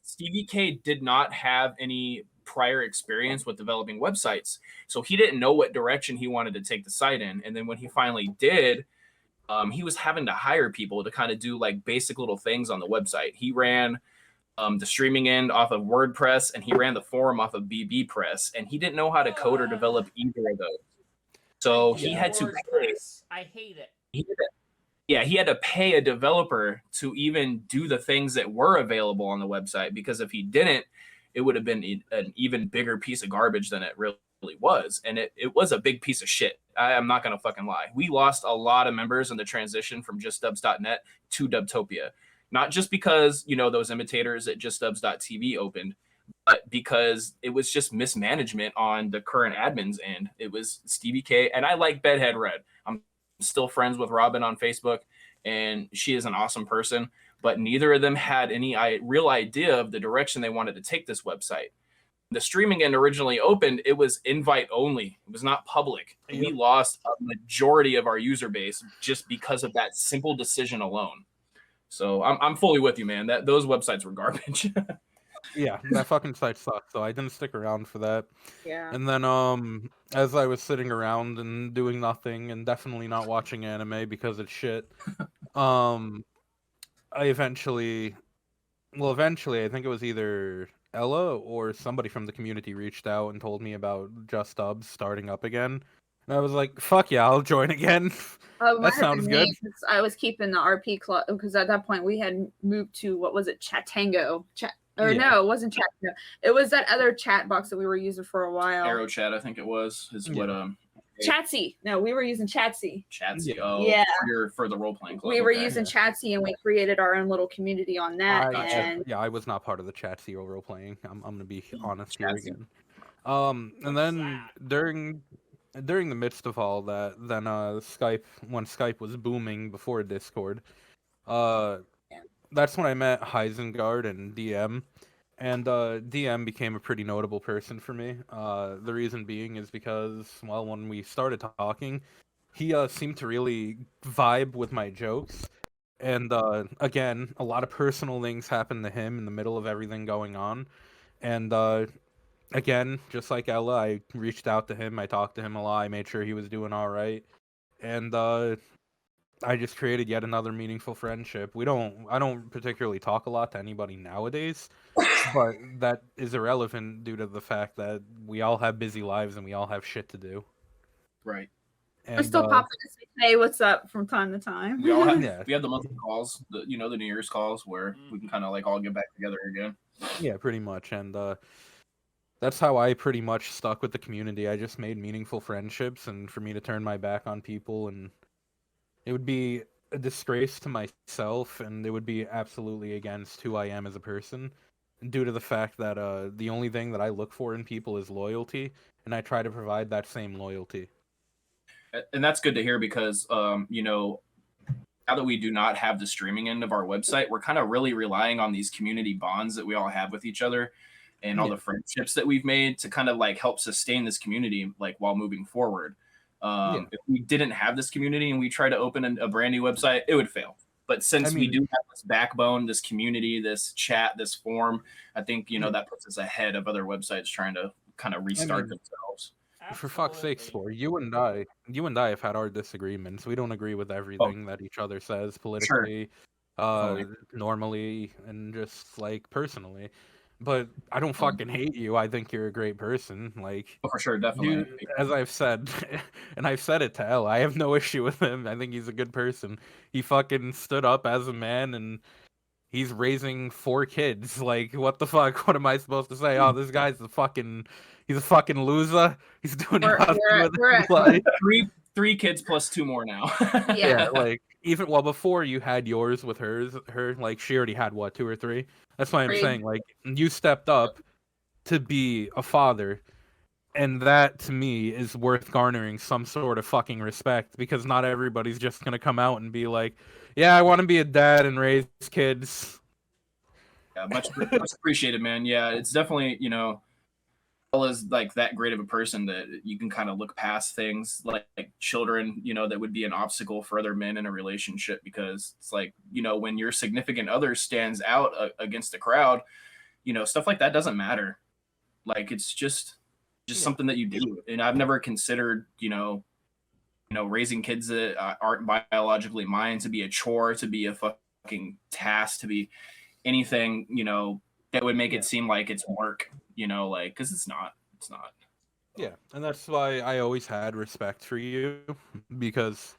S5: Stevie K did not have any prior experience with developing websites, so he didn't know what direction he wanted to take the site in. And then when he finally did, he was having to hire people to kind of do like basic little things on the website. He ran the streaming end off of WordPress, and he ran the forum off of BB Press, and he didn't know how to code or develop either of those. So he had to pay.
S4: I hate it.
S5: He had to pay a developer to even do the things that were available on the website, because if he didn't, it would have been an even bigger piece of garbage than it really was. And it was a big piece of shit. I'm not going to fucking lie. We lost a lot of members in the transition from JustDubs.net to Dubtopia. Not just because, those imitators at JustDubs.tv opened, but because it was just mismanagement on the current admin's end. It was Stevie K, and I like Bedhead Red. I'm still friends with Robin on Facebook, and she is an awesome person, but neither of them had any real idea of the direction they wanted to take this website. The streaming end originally opened, it was invite only. It was not public. And we lost a majority of our user base just because of that simple decision alone. So I'm fully with you, man. Those websites were garbage.
S2: Yeah, that fucking site sucked, so I didn't stick around for that.
S1: Yeah.
S2: And then, as I was sitting around and doing nothing and definitely not watching anime because it's shit, I eventually, I think it was either Ella or somebody from the community reached out and told me about JustDubs starting up again. And I was like, fuck yeah, I'll join again. That sounds good.
S1: I was keeping the RP club because at that point we had moved to, what was it, Chatango? No, it wasn't Chatango. It was that other chat box that we were using for a while.
S5: Arrow Chat, I think it was. What
S1: Chatsy. No, we were using Chatsy.
S5: Chatsy. Oh, yeah. For the role playing club.
S1: We were using Chatsy, and we created our own little community on that.
S2: I was not part of the Chatsy role playing. I'm gonna be honest here again. And then during the midst of all that, then Skype, when Skype was booming before Discord, that's when I met Heisengard and DM. And DM became a pretty notable person for me. The reason being is because, well, when we started talking, he seemed to really vibe with my jokes. And again, a lot of personal things happened to him in the middle of everything going on. And again, just like Ella, I reached out to him. I talked to him a lot. I made sure he was doing all right. And I just created yet another meaningful friendship. I don't particularly talk a lot to anybody nowadays, but that is irrelevant due to the fact that we all have busy lives and we all have shit to do.
S5: Right.
S1: And we're still popping to say, hey, what's up from time to time.
S5: We all have we have the monthly calls, the New Year's calls where we can kind of like all get back together again.
S2: Yeah, pretty much. And that's how I pretty much stuck with the community. I just made meaningful friendships, and for me to turn my back on people, and it would be a disgrace to myself, and it would be absolutely against who I am as a person, due to the fact that the only thing that I look for in people is loyalty, and I try to provide that same loyalty.
S5: And that's good to hear because, now that we do not have the streaming end of our website, we're kind of really relying on these community bonds that we all have with each other and all the friendships that we've made to kind of like help sustain this community, like while moving forward. If we didn't have this community and we tried to open a brand new website, it would fail. But since we do have this backbone, this community, this chat, this forum, I think, that puts us ahead of other websites trying to kind of restart themselves.
S2: For fuck's sake, Spore, you and I have had our disagreements. We don't agree with everything that each other says politically, normally, and just like personally. But I don't fucking hate you. I think you're a great person. Like,
S5: for sure, definitely.
S2: As I've said, and I've said it to Elle, I have no issue with him. I think he's a good person. He fucking stood up as a man, and he's raising 4 kids. Like, what the fuck? What am I supposed to say? Oh, this guy's he's a fucking loser. He's doing nothing with his life.
S5: 3 kids plus 2 more now.
S2: Yeah, like even before you had yours with her, like she already had what, 2 or 3. That's why I'm saying, like, you stepped up to be a father, and that to me is worth garnering some sort of fucking respect, because not everybody's just gonna come out and be like, yeah, I want to be a dad and raise kids.
S5: Yeah, much appreciated, man. Yeah, it's definitely, Ella's like that great of a person that you can kind of look past things like children, that would be an obstacle for other men in a relationship, because it's like, when your significant other stands out against the crowd, stuff like that doesn't matter. Like, it's just something that you do. And I've never considered, raising kids that aren't biologically mine to be a chore, to be a fucking task, to be anything, that would make it seem like it's work, because it's not.
S2: Yeah, and that's why I always had respect for you, because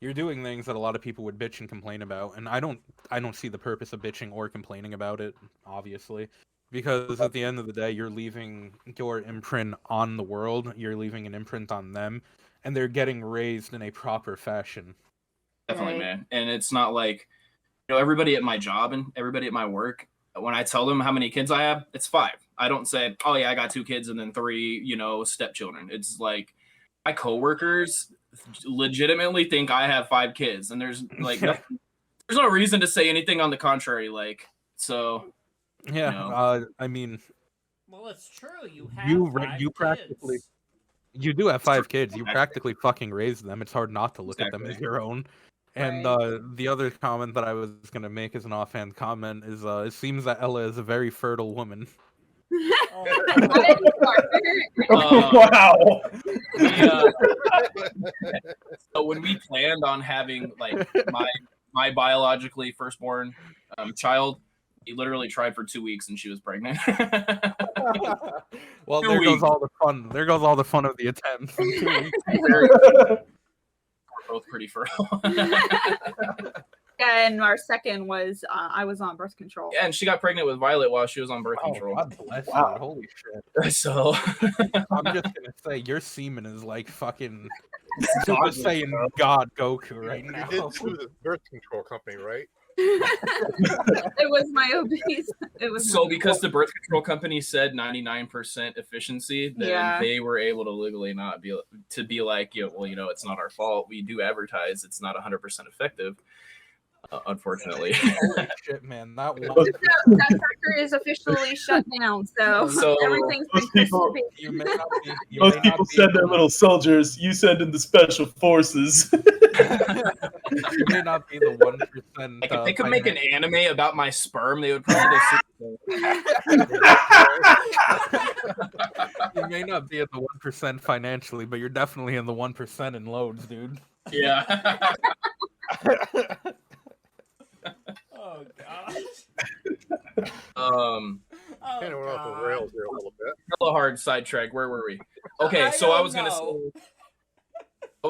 S2: you're doing things that a lot of people would bitch and complain about, and I don't see the purpose of bitching or complaining about it, obviously, because at the end of the day, you're leaving your imprint on the world, you're leaving an imprint on them, and they're getting raised in a proper fashion.
S5: Definitely, man. And it's not like, everybody at my job and everybody at my work, when I tell them how many kids I have, it's 5. I don't say, oh yeah, I got 2 kids and then 3, stepchildren. It's like my coworkers legitimately think I have 5 kids, and there's like there's no reason to say anything on the contrary. Like, so
S2: yeah, I mean,
S4: well, it's true. You have
S2: you practically
S4: kids.
S2: you do have 5 kids. You practically fucking raised them. It's hard not to look at them as your own. And the other comment that I was gonna make as an offhand comment is, it seems that Ella is a very fertile woman.
S3: Wow.
S5: So when we planned on having like my biologically firstborn child, he literally tried for 2 weeks and she was pregnant.
S2: Well,
S5: 2
S2: there goes
S5: weeks.
S2: all the fun. There goes all the fun of the attempt. 2 weeks.
S5: We're both pretty fertile.
S1: Yeah, and our second was I was on birth control.
S5: Yeah, and she got pregnant with Violet while she was on birth control.
S2: God bless you. Holy shit.
S5: So
S2: I'm just gonna say your semen is like fucking Super Saiyan God Goku right now.
S6: You did sue the birth control company, right?
S1: It was my obese. It was
S5: so because the birth control company said 99% efficiency, then they were able to legally not be like, it's not our fault. We do advertise it's not 100% effective. Unfortunately.
S2: Holy shit, man! That
S1: factory is officially shut down. So everything's been
S3: people,
S2: you may not be.
S3: Most people send their little soldiers. You send in the special forces.
S2: You may not be the 1%.
S5: Like if they could make an anime about my sperm, they would probably
S2: You may not be in the 1% financially, but you're definitely in the 1% in loads, dude.
S5: Yeah.
S4: Oh gosh.
S6: Kind of went off the rails there a little bit.
S5: Hella hard sidetrack. Where were we? Okay, so I was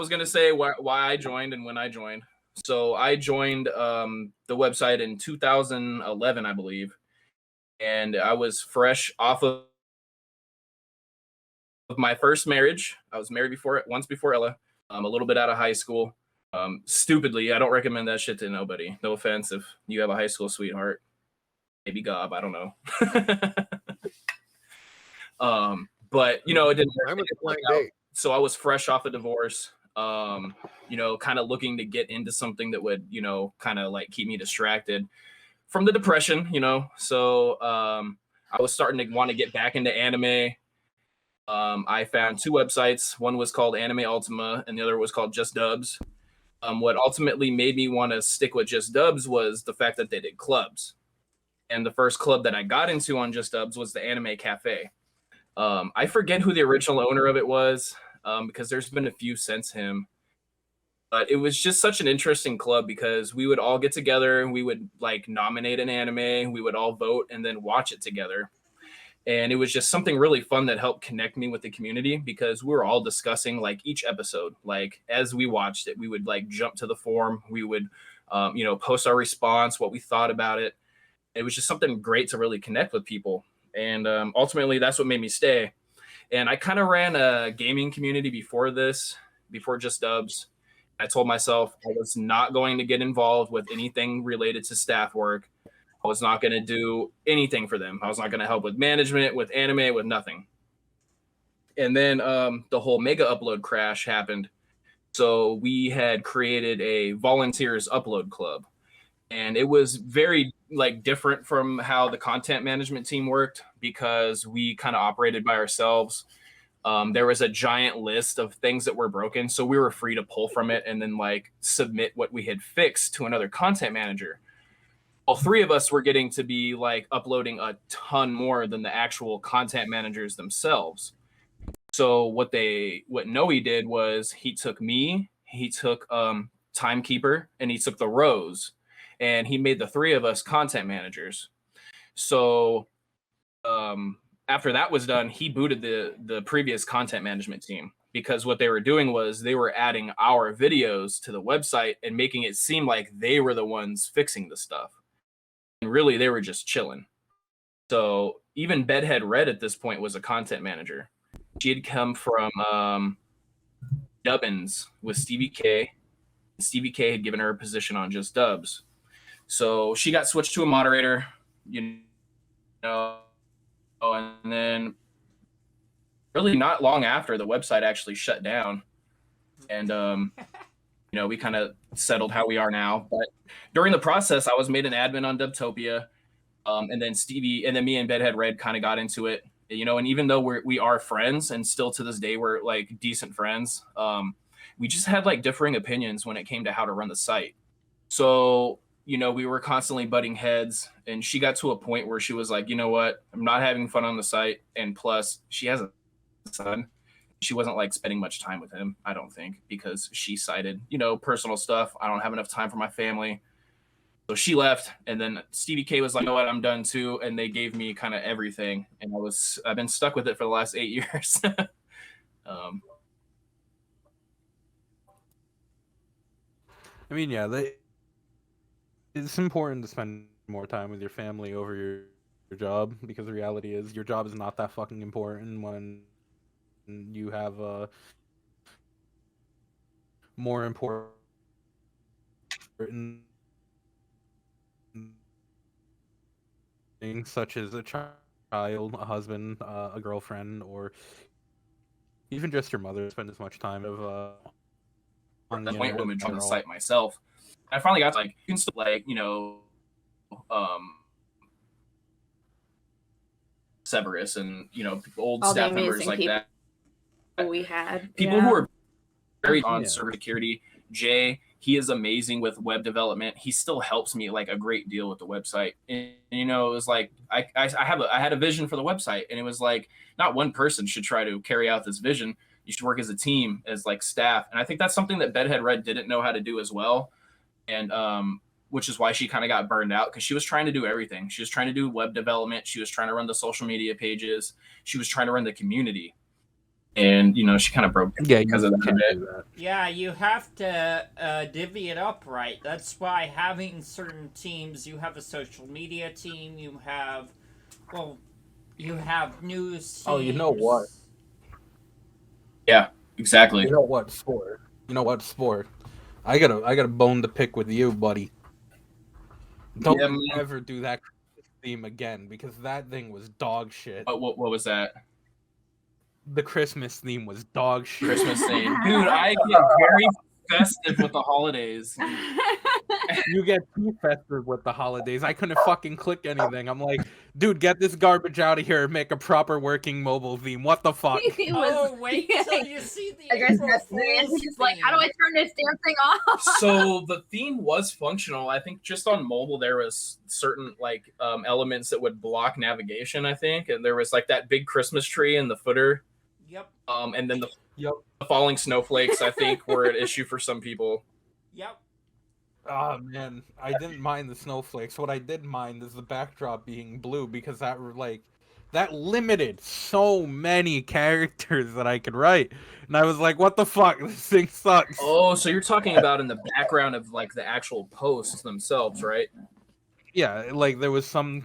S5: gonna say why I joined and when I joined. So I joined the website in 2011, I believe, and I was fresh off of my first marriage. I was married once before Ella, a little bit out of high school. Stupidly, I don't recommend that shit to nobody. No offense if you have a high school sweetheart. Maybe Gob, I don't know. But it didn't work out. So I was fresh off a divorce. Kind of looking to get into something that would, kind of like keep me distracted from the depression, So I was starting to want to get back into anime. I found 2 websites. One was called Anime Ultima, and the other was called JustDubs. What ultimately made me want to stick with JustDubs was the fact that they did clubs. And the first club that I got into on JustDubs was the Anime Cafe. I forget who the original owner of it was, because there's been a few since him. But it was just such an interesting club because we would all get together, we would like nominate an anime, we would all vote and then watch it together. And it was just something really fun that helped connect me with the community because we were all discussing like each episode. Like as we watched it, we would like jump to the forum. We would, post our response, what we thought about it. It was just something great to really connect with people. And ultimately, that's what made me stay. And I kind of ran a gaming community before JustDubs. I told myself I was not going to get involved with anything related to staff work. I was not going to do anything for them. I was not going to help with management, with anime, with nothing. And then the whole mega upload crash happened. So we had created a volunteers upload club. And it was very like different from how the content management team worked because we kind of operated by ourselves. There was a giant list of things that were broken. So we were free to pull from it and then like submit what we had fixed to another content manager. All 3 of us were getting to be like uploading a ton more than the actual content managers themselves. So what Noe did was he took me, he took Timekeeper, and he took the Rose, and he made the 3 of us content managers. So after that was done, he booted the previous content management team because what they were doing was they were adding our videos to the website and making it seem like they were the ones fixing the stuff. And really, they were just chilling. So even Bedhead Red at this point was a content manager. She had come from Dubbins with Stevie K. Stevie K had given her a position on JustDubs. So she got switched to a moderator. and then really not long after, the website actually shut down, and we kind of settled how we are now. But during the process, I was made an admin on Dubtopia, and then Stevie, and then me and Bedhead Red kind of got into it. And even though we are friends, and still to this day we're like decent friends, we just had like differing opinions when it came to how to run the site. So we were constantly butting heads, and she got to a point where she was like, you know what, I'm not having fun on the site, and plus she has a son. She wasn't like spending much time with him, I don't think, because she cited personal stuff. I don't have enough time for my family. So she left, and then Stevie K was like, "You know what? I'm done too." And they gave me kind of everything, and I've been stuck with it for the last 8 years.
S2: I mean, yeah, it's important to spend more time with your family over your job, because the reality is your job is not that fucking important when you have more important things such as a child, a husband, a girlfriend, or even just your mother. Spend as much time on the
S5: point
S2: internet
S5: on the site myself. I finally got to like install Severus and old
S1: All the
S5: staff members
S1: amazing
S5: like
S1: people
S5: that.
S1: we had.
S5: People
S1: Yeah.
S5: who are very on server security. Jay, he is amazing with web development. He still helps me like a great deal with the website. And it was like I had a vision for the website, and it was like not one person should try to carry out this vision. You should work as a team, as like staff. And I think that's something that Bedhead Red didn't know how to do as well. And which is why she kind of got burned out, because she was trying to do everything. She was trying to do web development. She was trying to run the social media pages. She was trying to run the community. And she kind of broke because of that.
S4: Yeah, you have to divvy it up right. That's why having certain teams, you have a social media team, you have news teams.
S2: Oh, you know what?
S5: Yeah, exactly.
S2: You know what, Sport? I got a bone to pick with you, buddy. Don't ever do that theme again, because that thing was dog shit.
S5: What was that?
S2: The Christmas theme was dog shit.
S5: Christmas theme. Dude, I get very festive with the holidays.
S2: You get too festive with the holidays. I couldn't fucking click anything. I'm like, dude, get this garbage out of here and make a proper working mobile theme. What the fuck?
S4: Wait till you see the April Fool's
S1: He's like, how do I turn this damn thing off?
S5: So the theme was functional. I think just on mobile there was certain like elements that would block navigation, I think. And there was like that big Christmas tree in the footer.
S4: Yep.
S5: And then the falling snowflakes, I think, were an issue for some people.
S4: Yep.
S2: Oh man, I didn't mind the snowflakes. What I did mind is the backdrop being blue, because that limited so many characters that I could write. And I was like, what the fuck? This thing sucks.
S5: Oh, so you're talking about in the background of like the actual posts themselves, right?
S2: Yeah, like there was some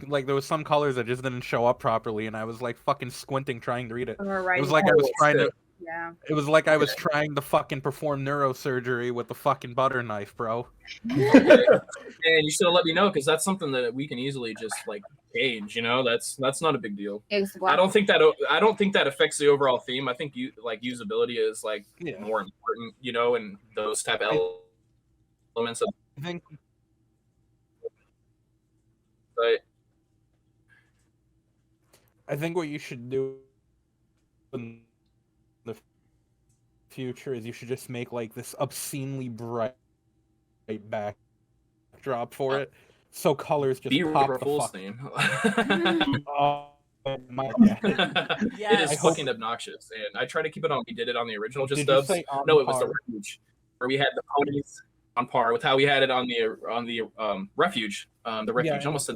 S2: colors that just didn't show up properly, and I was like fucking squinting trying to read it.
S1: Right.
S2: It was like I was trying to.
S1: Yeah.
S2: It was like I was trying to fucking perform neurosurgery with the fucking butter knife, bro.
S5: And you should have let me know, because that's something that we can easily just like change. That's not a big deal.
S1: Exactly.
S5: I don't think that affects the overall theme. I think usability is like more important, and those type of elements of.
S2: I think.
S5: But
S2: I think what you should do in the future is you should just make like this obscenely bright backdrop for it, so colors just pop the fuck.
S5: Theme.
S2: Oh my god.
S5: It is fucking obnoxious, and I try to keep it on. We did it on the original JustDubs. No, it was the Refuge, where we had the ponies on par with how we had it on the Refuge. The Refuge almost said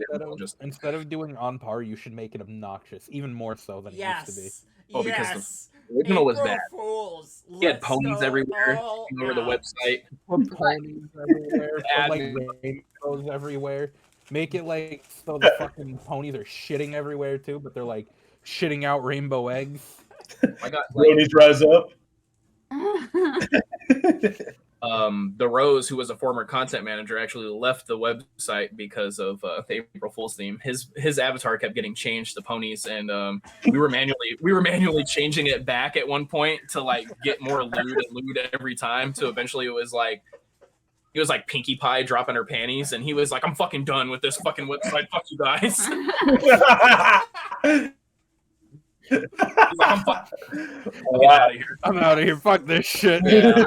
S2: instead of doing on par, you should make it obnoxious, even more so than it used to be.
S5: Oh, because the original was bad. He had ponies everywhere over the website.
S2: Ponies everywhere, like rainbows everywhere. Make it like so the fucking ponies are shitting everywhere too, but they're like shitting out rainbow eggs.
S5: I got
S3: Bronies rise up.
S5: the Rose, who was a former content manager, actually left the website because of the April Fool's theme. His avatar kept getting changed to ponies, and we were manually changing it back at one point to like get more lewd every time. So eventually it was like Pinkie Pie dropping her panties, and he was like, "I'm fucking done with this fucking website. Fuck you guys." He's like,
S2: I'm out of here. Fuck this shit.
S5: Yeah.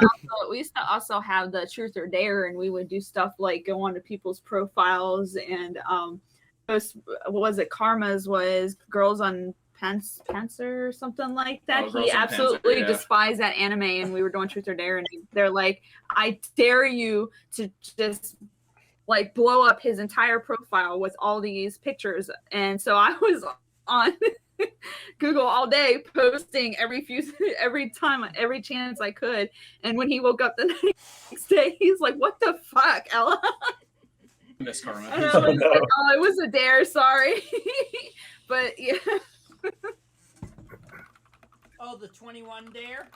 S1: We used to also have the Truth or Dare, and we would do stuff like go onto people's profiles and what was it? Karma's was girls on Panzer or something like that.
S5: Girls
S1: He
S5: on
S1: absolutely
S5: Panzer, yeah.
S1: despised that anime, and we were doing Truth or Dare, and they're like, "I dare you to just like blow up his entire profile with all these pictures." And so I was on Google all day posting every chance I could. And when he woke up the next day, he's like, "What the fuck, Ella?"
S5: Miss Karma.
S1: And I was like, "Oh, it was a dare, sorry." But yeah.
S4: Oh, the 21 dare?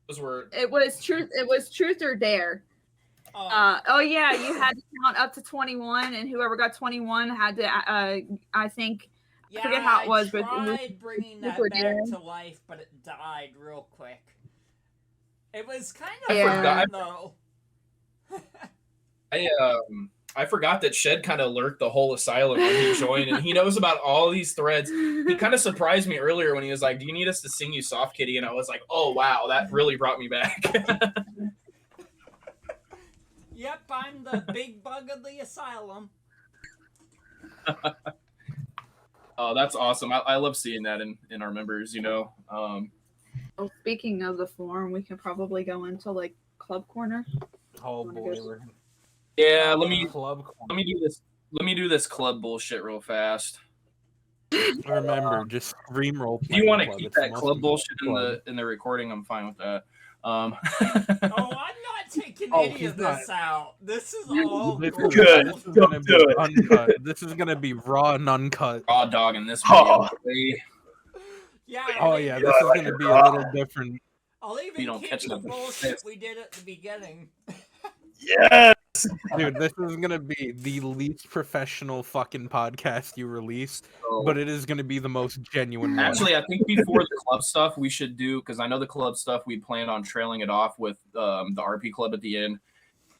S5: Those were
S1: It was truth or dare.
S4: Oh,
S1: Yeah, you had to count up to 21, and whoever got 21 had to I think
S4: yeah,
S1: I forget how it was,
S4: I
S1: but it was
S4: tried bringing that
S1: super
S4: back
S1: dare.
S4: to life, but it died real quick. It was kind
S5: I
S4: of
S1: Yeah.
S4: fun, though.
S5: I forgot that Shed kind of lurked the whole asylum when he joined, and he knows about all these threads. He kind of surprised me earlier when he was like, "Do you need us to sing you Soft Kitty?" And I was like, "Oh wow, that really brought me back."
S4: Yep, I'm the big bug of the asylum.
S5: Oh, that's awesome. I love seeing that in our members, you know.
S1: Well, speaking of the forum, we can probably go into like Club Corner.
S2: Oh boy, we're
S5: Yeah, let me
S2: club.
S5: do this. Let me do this club bullshit real fast.
S2: Remember, just scream role.
S5: If you want to
S2: club.
S5: keep
S2: It's the
S5: that
S2: most
S5: club bullshit
S2: important
S5: in the recording, I'm fine with that.
S4: Oh, I'm not taking any
S2: he's
S4: of this out. This is all
S2: This is
S3: Good.
S2: This is gonna
S3: Don't
S2: be
S3: do it.
S2: uncut. This is gonna be raw and uncut.
S5: Raw dog in this video.
S3: Oh.
S4: Yeah.
S2: Oh yeah, this is gonna be a little different.
S4: I'll even
S5: You don't
S4: keep
S5: catch
S4: the
S5: them.
S4: bullshit we did at the beginning.
S3: Yes.
S2: Dude, this is gonna be the least professional fucking podcast you release,
S5: So,
S2: but it is gonna be the most genuine one.
S5: actually, I think before the club stuff, we should do, because I know the club stuff, we planned on trailing it off with the RP club at the end.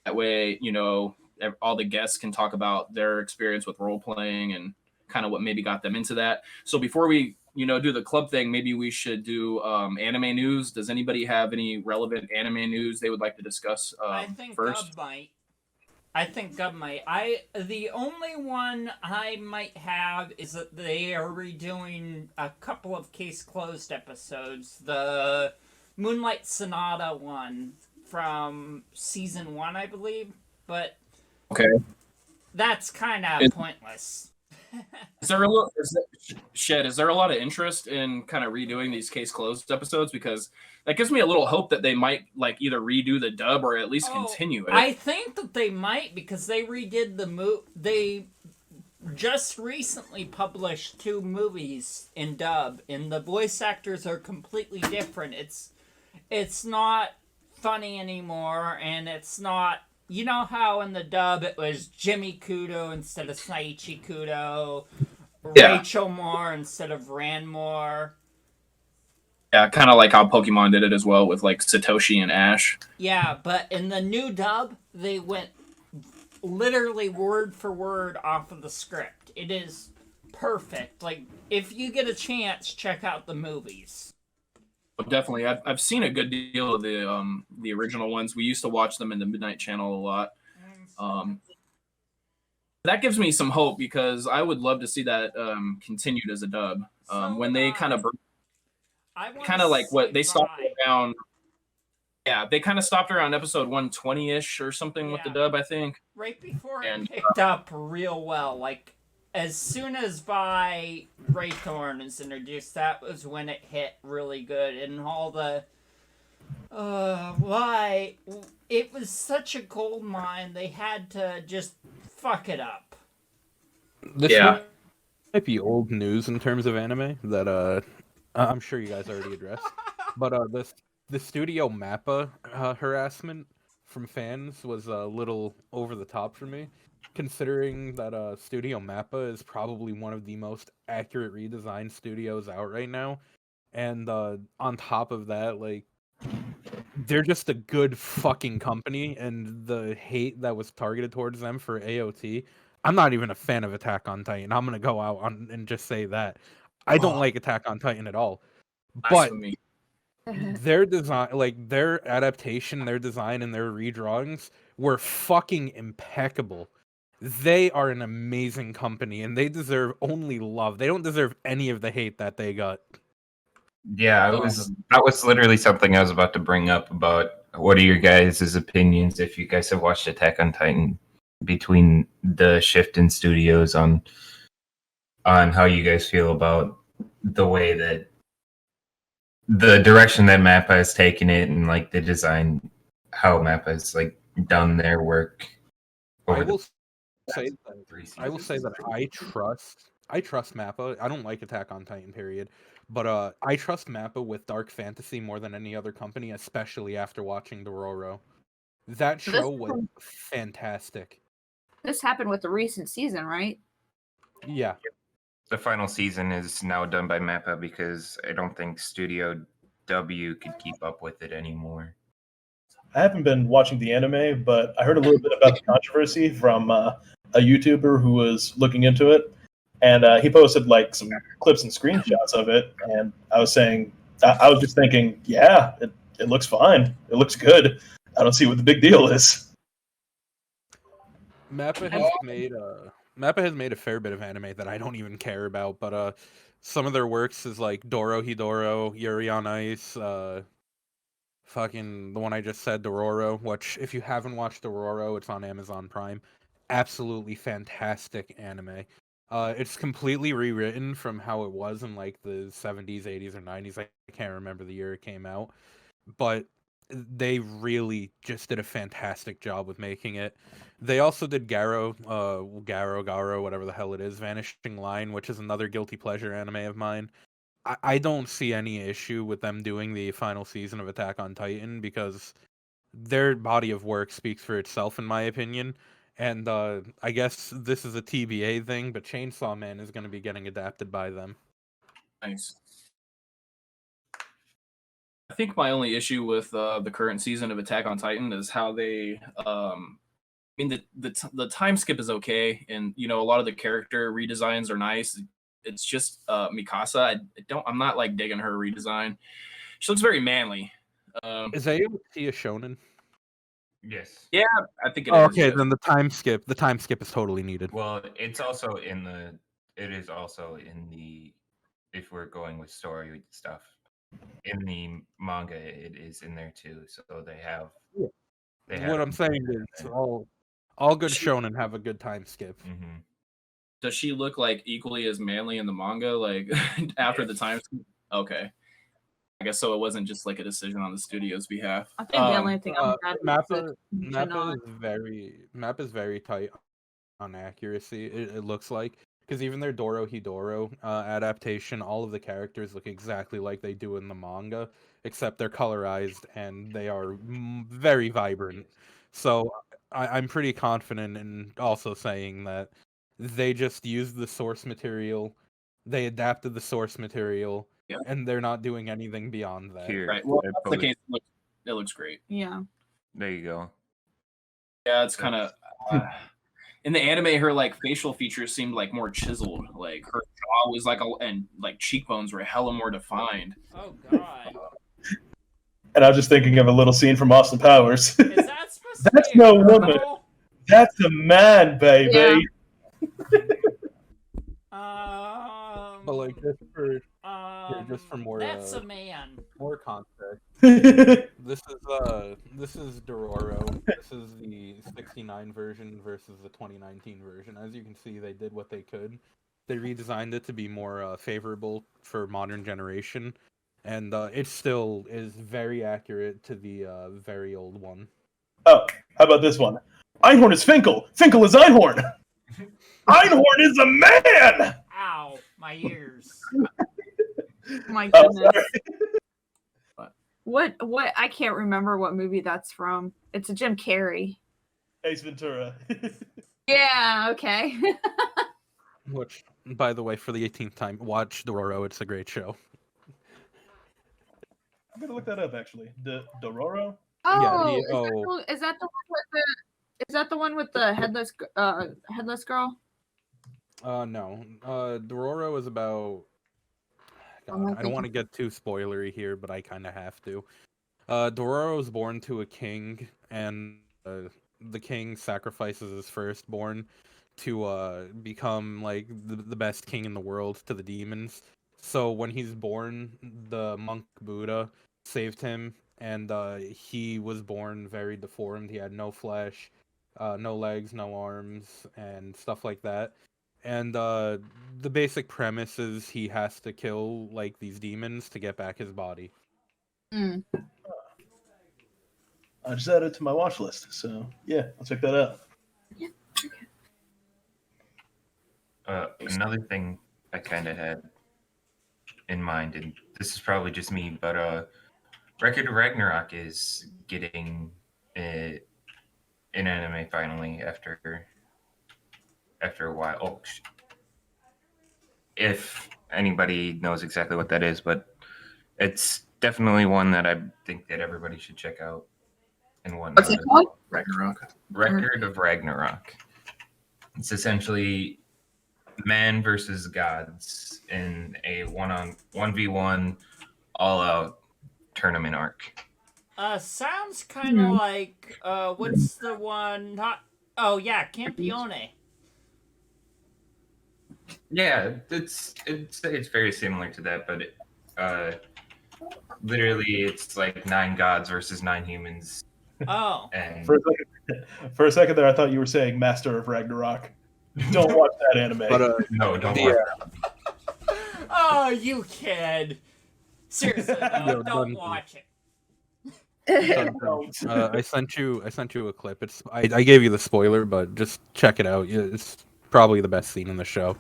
S5: That way, you know, all the guests can talk about their experience with role playing and kind of what maybe got them into that. So before we, you know, do the club thing, maybe we should do anime news. Does anybody have any relevant anime news they would like to discuss
S4: I think
S5: first?
S4: Gub might. The only one I might have is that they are redoing a couple of Case Closed episodes. The Moonlight Sonata one from season 1, I believe. But
S5: Okay.
S4: that's kind of pointless.
S5: Is there a lot of interest in kind of redoing these Case Closed episodes? Because that gives me a little hope that they might like either redo the dub or at least continue it.
S4: I think that they might, because they redid they just recently published 2 movies in dub, and the voice actors are completely different. It's not funny anymore, and it's not. You know how in the dub it was Jimmy Kudo instead of Saichi Kudo,
S5: Yeah.
S4: Rachel Moore instead of Rand Moore.
S5: Yeah, kind of like how Pokemon did it as well with like Satoshi and Ash.
S4: Yeah, but in the new dub, they went literally word for word off of the script. It is perfect. Like, if you get a chance, check out the movies.
S5: But definitely, I've seen a good deal of the original ones. We used to watch them in the Midnight Channel a lot. That gives me some hope because I would love to see that continued as a dub. When they kind of like what they stopped around. Yeah, they kind of stopped around episode 120-ish or something with the dub, I think.
S4: Right before it picked up real well. Like, as soon as Vi Raythorn is introduced, that was when it hit really good. And all the... why? It was such a gold mine, they had to just fuck it up.
S2: This might be old news in terms of anime that I'm sure you guys already addressed. But the Studio Mappa harassment from fans was a little over the top for me, considering that Studio Mappa is probably one of the most accurate redesign studios out right now, and on top of that, like, they're just a good fucking company, and the hate that was targeted towards them for AOT. I'm not even a fan of Attack on Titan. I'm gonna go out on and just say that. I don't like Attack on Titan at all. But
S5: Blasphemy.
S2: their design, like their adaptation, their design, and their redrawings were fucking impeccable. They are an amazing company, and they deserve only love. They don't deserve any of the hate that they got.
S7: Yeah, that was literally something I was about to bring up about what are your guys' opinions if you guys have watched Attack on Titan between the shift in studios on how you guys feel about the way that the direction that Mappa has taken it and like the design, how Mappa has like done their work.
S2: I will say that I trust Mappa. I don't like Attack on Titan, period. But I trust Mappa with Dark Fantasy more than any other company, especially after watching Dororo. That show was fantastic.
S1: This happened with the recent season, right?
S2: Yeah.
S7: The final season is now done by Mappa because I don't think Studio W could keep up with it anymore.
S3: I haven't been watching the anime, but I heard a little bit about the controversy from a YouTuber who was looking into it, and he posted like some clips and screenshots of it. And I was saying, I was just thinking, yeah, it looks fine. It looks good. I don't see what the big deal is.
S2: Mappa has made a fair bit of anime that I don't even care about, but some of their works is like Dorohedoro, Yuri on Ice, fucking the one I just said, Dororo, which if you haven't watched Dororo, it's on Amazon Prime. Absolutely fantastic anime. It's completely rewritten from how it was in like the 70s, 80s, or 90s. I can't remember the year it came out, but they really just did a fantastic job with making it. They also did Garo, whatever the hell it is, Vanishing Line, which is another guilty pleasure anime of mine. I don't see any issue with them doing the final season of Attack on Titan because their body of work speaks for itself, in my opinion. And I guess this is a TBA thing, but Chainsaw Man is going to be getting adapted by them.
S5: Nice. I think my only issue with the current season of Attack on Titan is how they. I mean, the time skip is okay, and you know a lot of the character redesigns are nice. It's just Mikasa. I'm not like digging her redesign. She looks very manly.
S2: Is AOT a shonen?
S7: Yes.
S5: Yeah, I think it is.
S2: Okay,
S5: Yeah.
S2: then the time skip is totally needed.
S7: Well, it's also in the. It is also in the. If we're going with story stuff, in the manga, it is in there too. So they have.
S2: Yeah.
S7: They have
S2: What I'm saying is all good shonen have a good time skip.
S7: Mm-hmm.
S5: Does she look like equally as manly in the manga? Like after the time skip? Okay. I guess so. It wasn't just like a decision on the studio's behalf.
S1: I think the only thing I'm mad
S2: Mappa is very tight on accuracy. It looks like because even their Dorohedoro adaptation, all of the characters look exactly like they do in the manga, except they're colorized and they are very vibrant. So I'm pretty confident in also saying that they just used the source material, they adapted the source material.
S5: Yeah.
S2: And they're not doing anything beyond that.
S7: Here,
S5: Right. Well, that's the case. It looks great.
S1: Yeah.
S7: There you go.
S5: Yeah, it's kind of in the anime. Her like facial features seemed like more chiseled. Like her jaw was like and like cheekbones were hella more defined.
S4: Oh god.
S3: And I was just thinking of a little scene from Austin Powers.
S4: Is that supposed
S3: That's
S4: to be a
S3: no
S4: girl?
S3: woman. That's a man, baby.
S1: Yeah.
S2: But like just for more
S4: That's a man.
S2: more context. This is Dororo. This is the 69 version versus the 2019 version. As you can see, they did what they could. They redesigned it to be more favorable for modern generation, and it still is very accurate to the very old one.
S3: Oh, how about this one? Einhorn is Finkel. Finkel is Einhorn. Einhorn is a man.
S4: Ow, my ears.
S1: My
S3: Oh,
S1: goodness.
S3: sorry.
S1: What? I can't remember what movie that's from. It's a Jim Carrey.
S3: Ace Ventura.
S1: Yeah. Okay.
S2: Which, by the way, for the 18th time, watch Dororo. It's a great show.
S3: I'm gonna look that up actually. Dororo.
S1: Oh,
S2: oh.
S1: is that the one with the? Is that the one with the headless girl?
S2: No. Dororo is about. God, I don't want to get too spoilery here, but I kind of have to. Dororo is born to a king, and the king sacrifices his firstborn to become like the best king in the world to the demons. So when he's born, the monk Buddha saved him, and he was born very deformed. He had no flesh, no legs, no arms, and stuff like that. And the basic premise is he has to kill like these demons to get back his body.
S1: Mm.
S3: I just added it to my watch list, so yeah, I'll check that out.
S7: Another thing I kind of had in mind, and this is probably just me, but Record of Ragnarok is getting an anime finally after a while. Oh, if anybody knows exactly what that is, but it's definitely one that I think that everybody should check out and whatnot.
S1: What's it called?
S5: Ragnarok.
S7: Record of Ragnarok. It's essentially man versus gods in a 1v1 all-out tournament arc.
S4: Sounds kind of like what's the one? Oh yeah, Campione.
S7: Yeah, it's very similar to that, but literally it's like 9 gods versus 9 humans.
S4: Oh.
S7: And
S3: For a second there, I thought you were saying Master of Ragnarok. Don't watch that anime.
S2: But
S7: no, don't watch that.
S4: Oh, you kid. Seriously, though, don't watch it.
S2: I sent you a clip. I gave you the spoiler, but just check it out. It's probably the best scene in the show.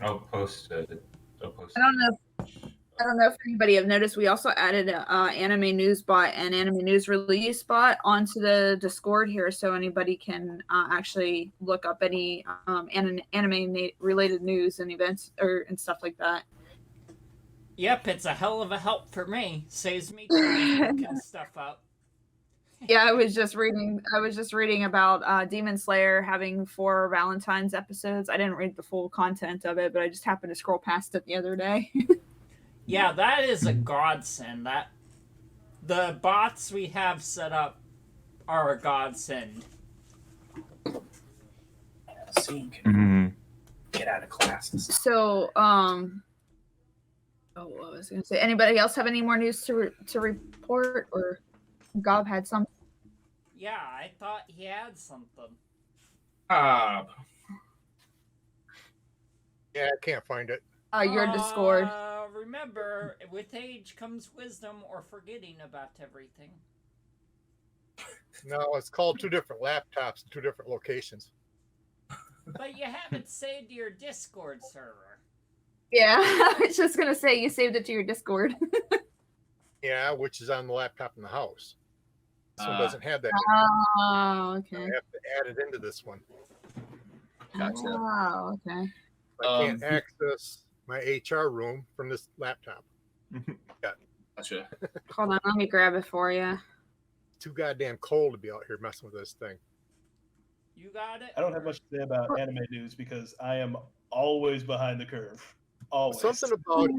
S7: I'll post it.
S1: I don't know if anybody have noticed. We also added an anime news bot and anime news release bot onto the Discord here, so anybody can actually look up any anime related news and events and stuff like that.
S4: Yep, it's a hell of a help for me. Saves me time looking stuff up.
S1: Yeah, I was just reading about Demon Slayer having 4 Valentine's episodes. I didn't read the full content of it, but I just happened to scroll past it the other day.
S4: Yeah, that is a godsend. That the bots we have set up are a godsend.
S5: So you can get out of classes.
S1: So, what was I going to say? Anybody else have any more news to report, or Gob had some?
S4: Yeah, I thought he had something.
S6: Yeah, I can't find it.
S1: Your Discord.
S4: Remember, with age comes wisdom or forgetting about everything.
S6: No, it's called 2 different laptops in 2 different locations.
S4: But you haven't saved your Discord server.
S1: Yeah, I was just going to say you saved it to your Discord.
S6: Yeah, which is on the laptop in the house. This one doesn't have that.
S1: Oh, okay.
S6: I have to add it into this one.
S5: Gotcha.
S1: Oh, okay.
S6: I can't access my HR room from this laptop.
S5: Gotcha.
S1: Hold on, let me grab it for you.
S6: It's too goddamn cold to be out here messing with this thing.
S4: You got it?
S3: I don't have much to say about anime news because I am always behind the curve. Always.
S6: Something about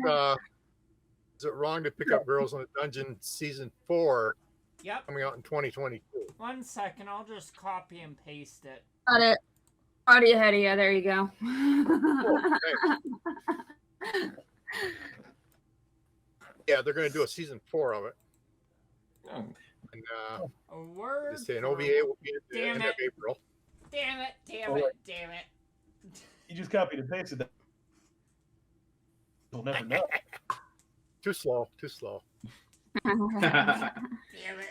S6: is it wrong to pick up Girls in a Dungeon season 4
S4: Yep.
S6: coming out in 2022?
S4: 1 second, I'll just copy and paste it.
S1: Got it. Already ahead of you. There you go.
S6: Yeah, they're going to do a season 4 of it.
S5: Oh.
S6: And
S4: A word.
S6: they say an OVA will be at the
S4: Damn
S6: end
S4: it.
S6: of April.
S4: Damn it! Damn it! Damn it!
S3: You just copied and pasted that. You'll never know.
S6: Too slow. Too slow.
S4: Damn it!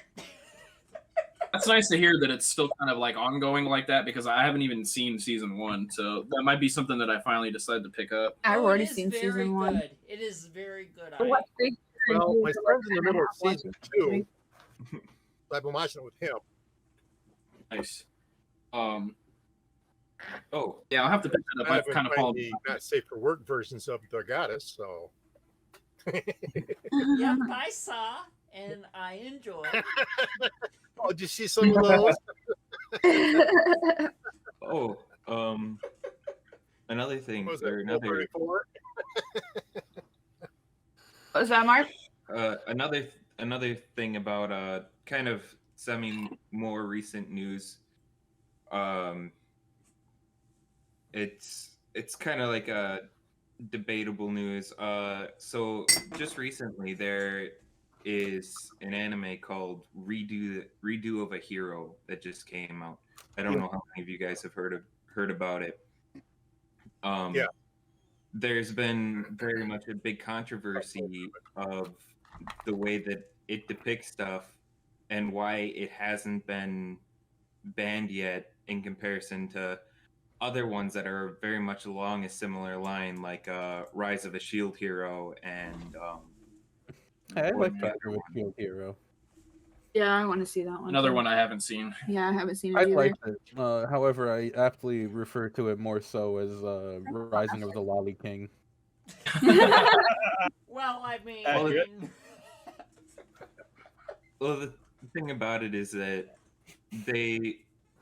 S5: That's nice to hear that it's still kind of like ongoing like that, because I haven't even seen season 1, so that might be something that I finally decided to pick up.
S1: I've
S4: Oh,
S1: already
S4: it is
S1: seen
S4: very
S1: season 1.
S4: good. It is very good.
S1: What big
S6: Well, my
S1: reviews are
S6: friend's in the
S1: gonna
S6: middle of
S1: have one
S6: season
S1: thing.
S6: 2. I've been watching it with him.
S5: Nice. Oh, yeah, I'll have to pick that up.
S6: I've
S5: I've
S6: been
S5: kind of
S6: playing
S5: followed.
S6: the not safe for work versions of the Goddess, so.
S4: Yep, I saw and I enjoyed.
S6: Oh, did you see some of those?
S8: Oh, another thing,
S6: Was
S8: or
S6: it
S8: another
S6: 434?
S1: What was that, Mark?
S8: another thing about kind of semi more recent news. It's kind of like a debatable news. So just recently there is an anime called Redo of a Hero that just came out. I don't know how many of you guys have heard about it.
S6: Yeah.
S8: There's been very much a big controversy of the way that it depicts stuff and why it hasn't been banned yet in comparison to other ones that are very much along a similar line, like Rise of a Shield Hero and
S2: I
S8: what
S2: like
S8: the
S2: that
S8: other
S2: with
S8: one?
S2: Shield Hero.
S1: Yeah, I want to see that one.
S5: Another
S1: too.
S5: one I haven't seen.
S1: Yeah, I haven't seen it
S2: I
S1: either.
S2: liked it. However, I aptly refer to it more so as Rising of the Lolly King.
S4: Well, I mean,
S3: Accurate.
S8: Well, the thing about it is that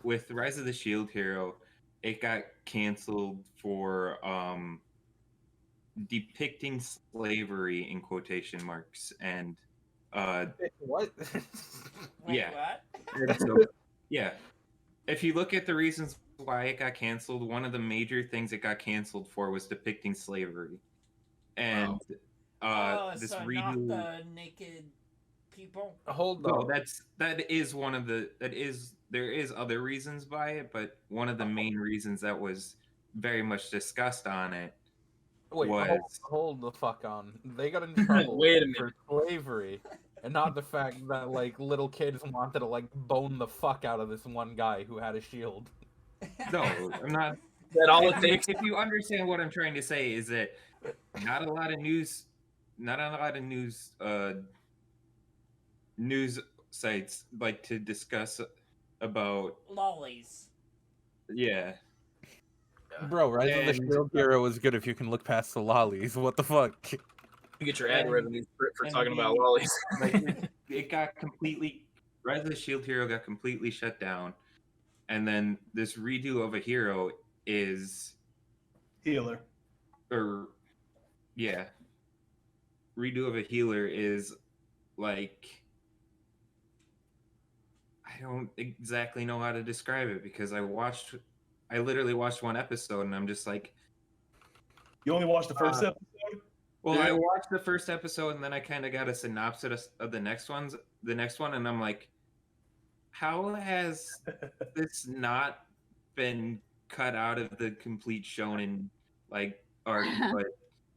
S8: with Rise of the Shield Hero, it got canceled for depicting slavery in quotation marks, and
S2: What?
S4: wait,
S8: yeah.
S4: what?
S8: And so, yeah, if you look at the reasons why it got canceled, one of the major things it got canceled for was depicting slavery, and this
S4: so
S8: redo.
S4: not the naked people.
S2: Hold
S8: Well,
S2: on.
S8: that is one of the there is other reasons by it, but one of the main reasons that was very much discussed on it
S2: Wait,
S8: was
S2: hold the fuck on. They got in trouble
S5: Wait a minute.
S2: for slavery, and not the fact that like little kids wanted to like bone the fuck out of this one guy who had a shield.
S8: no, I'm not.
S5: That all it takes.
S8: If you understand what I'm trying to say, is that not a lot of news news sites like to discuss about
S4: Lollies.
S8: yeah.
S2: Bro, Rise of the
S8: And-
S2: Shield Hero is good if you can look past the lollies. What the fuck?
S5: You get your ad
S8: And-
S5: revenue for
S8: and
S5: talking about
S8: the-
S5: lollies.
S8: Like it got completely Rise of the Shield Hero got completely shut down, and then this redo of a hero is
S3: Healer.
S8: or yeah, redo of a healer is like I don't exactly know how to describe it because I literally watched one episode and I'm just like,
S3: You only watched the first episode?
S8: well,
S3: Yeah.
S8: I watched the first episode and then I kind of got a synopsis of the next one, and I'm like, how has this not been cut out of the complete shonen like arc? But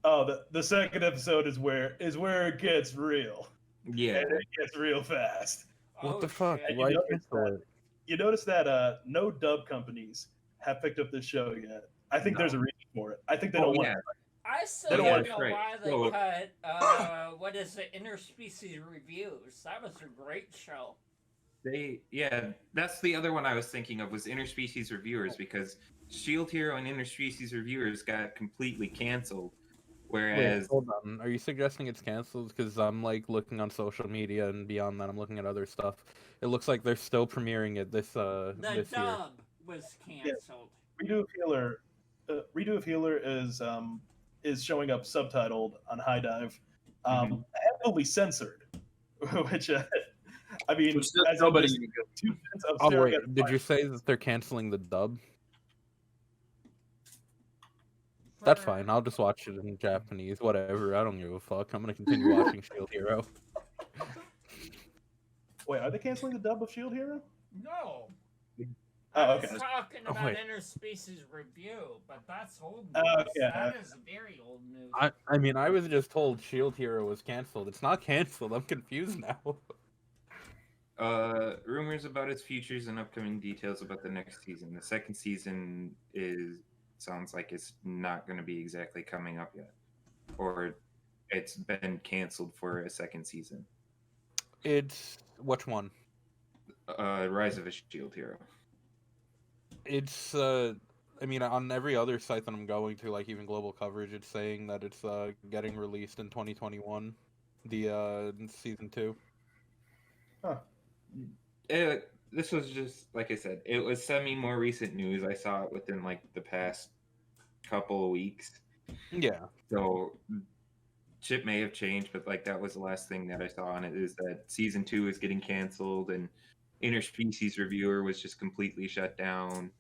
S3: Oh, the second episode is where it gets real.
S8: yeah,
S3: And it gets real fast.
S2: What
S4: Oh,
S2: the fuck?
S4: shit.
S2: Why
S3: You
S2: cancel
S3: noticed
S2: it?
S3: You notice that no dub companies have picked up this show yet. I think there's a reason for it. I think they don't want
S8: yeah.
S4: I still
S3: They don't
S4: don't
S3: want-
S4: know
S8: right.
S4: why they
S8: So-
S4: cut what is it, Interspecies Reviews. That was a great show.
S8: That's the other one I was thinking of was Interspecies Reviewers because Shield Hero and Interspecies Reviewers got completely canceled. Whereas
S2: Wait, hold on. Are you suggesting it's canceled? Because I'm like looking on social media and beyond that, I'm looking at other stuff. It looks like they're still premiering it this
S4: The
S2: this year.
S4: dub was canceled.
S3: Redo of Healer is showing up subtitled on High Dive, heavily censored, which I mean,
S5: Which does
S3: as
S5: nobody
S3: of
S5: even good.
S3: 2 minutes of
S2: Oh
S3: staring
S2: wait,
S3: at
S2: did you say that they're canceling the dub? That's fine. I'll just watch it in Japanese. Whatever. I don't give a fuck. I'm gonna continue watching Shield Hero.
S3: Wait, are they canceling the dub of Shield Hero?
S4: No.
S3: Oh,
S4: I
S3: okay.
S4: was talking about
S2: wait.
S4: Interspecies Review, but that's old news.
S3: Oh, yeah.
S4: That is very old news.
S2: I mean, I was just told Shield Hero was canceled. It's not canceled. I'm confused now.
S8: rumors about its futures and upcoming details about the next season. The second season sounds like it's not going to be exactly coming up yet, or it's been canceled for a second season.
S2: It's which one?
S8: Rise of a Shield Hero.
S2: It's I mean, on every other site that I'm going to, like even Global Coverage, it's saying that it's getting released in 2021, the season 2.
S8: This was just like I said. It was more recent news. I saw it within like the past couple of weeks.
S2: Yeah.
S8: So shit may have changed, but like that was the last thing that I saw on it is that season 2 is getting canceled and Interspecies Reviewer was just completely shut down,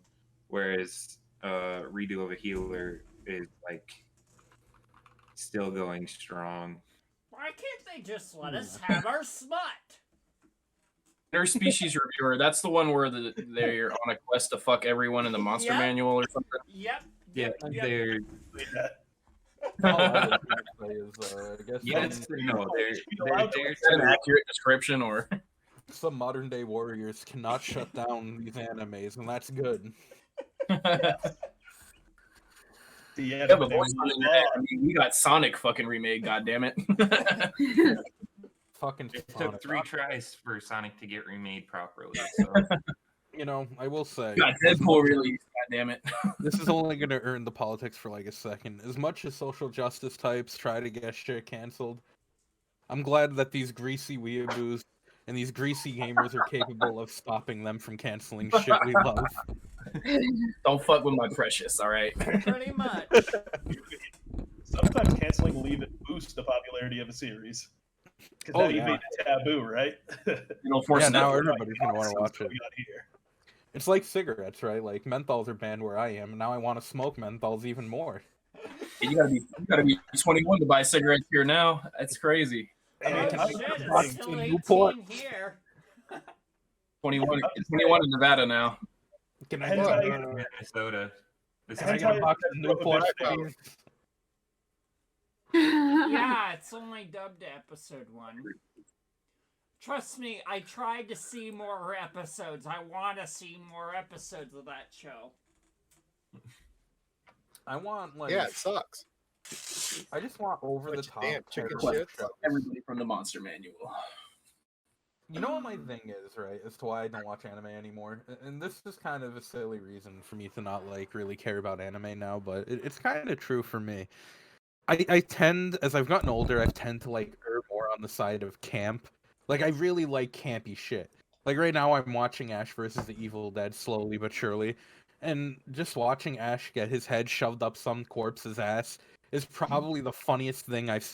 S8: whereas Redo of a Healer is like still going strong.
S4: Why can't they just let us have our smut?
S5: Interspecies Reviewer, that's the one where they're on a quest to fuck everyone in the monster manual or something.
S4: Yep.
S8: Yeah,
S4: Yep.
S2: All I was gonna say is, I guess
S8: Yes, no, they're
S5: an accurate description, or
S2: some modern day warriors cannot shut down these animes, and that's good.
S3: Yeah,
S5: but voice on the internet, I mean, we got Sonic fucking remade, goddammit.
S2: Fucking
S8: It
S2: Sonic.
S8: took 3 tries for Sonic to get remade properly. So.
S2: You know, I will say,
S5: got Deadpool released, goddammit.
S2: This is only going to earn the politics for like a second. As much as social justice types try to get shit canceled, I'm glad that these greasy weeaboos and these greasy gamers are capable of stopping them from canceling shit we love.
S5: Don't fuck with my precious, all right?
S4: Pretty much.
S3: Sometimes canceling will even boost the popularity of a series. Because now you made it taboo, right?
S2: Now everybody's going to want to watch it. It's like cigarettes, right? Like menthols are banned where I am, and now I want to smoke menthols even more.
S5: You gotta be 21 to buy cigarettes here now. That's crazy.
S4: Oh shit! It's still 18 here.
S5: 21 in Nevada now.
S2: Can I
S8: Minnesota?
S2: I got a box of Newport?
S4: Yeah, it's only dubbed episode 1. Trust me, I tried to see more episodes. I want to see more episodes of that show.
S2: I want like
S6: it sucks.
S2: I just want over the top
S6: chicken
S2: shit.
S5: Everybody from the Monster Manual.
S2: You know what my thing is, right? As to why I don't watch anime anymore, and this is kind of a silly reason for me to not like really care about anime now, but it's kind of true for me. I tend, as I've gotten older, I tend to like err more on the side of camp. Like I really like campy shit. Like right now, I'm watching Ash versus the Evil Dead slowly but surely, and just watching Ash get his head shoved up some corpse's ass is probably the funniest thing I've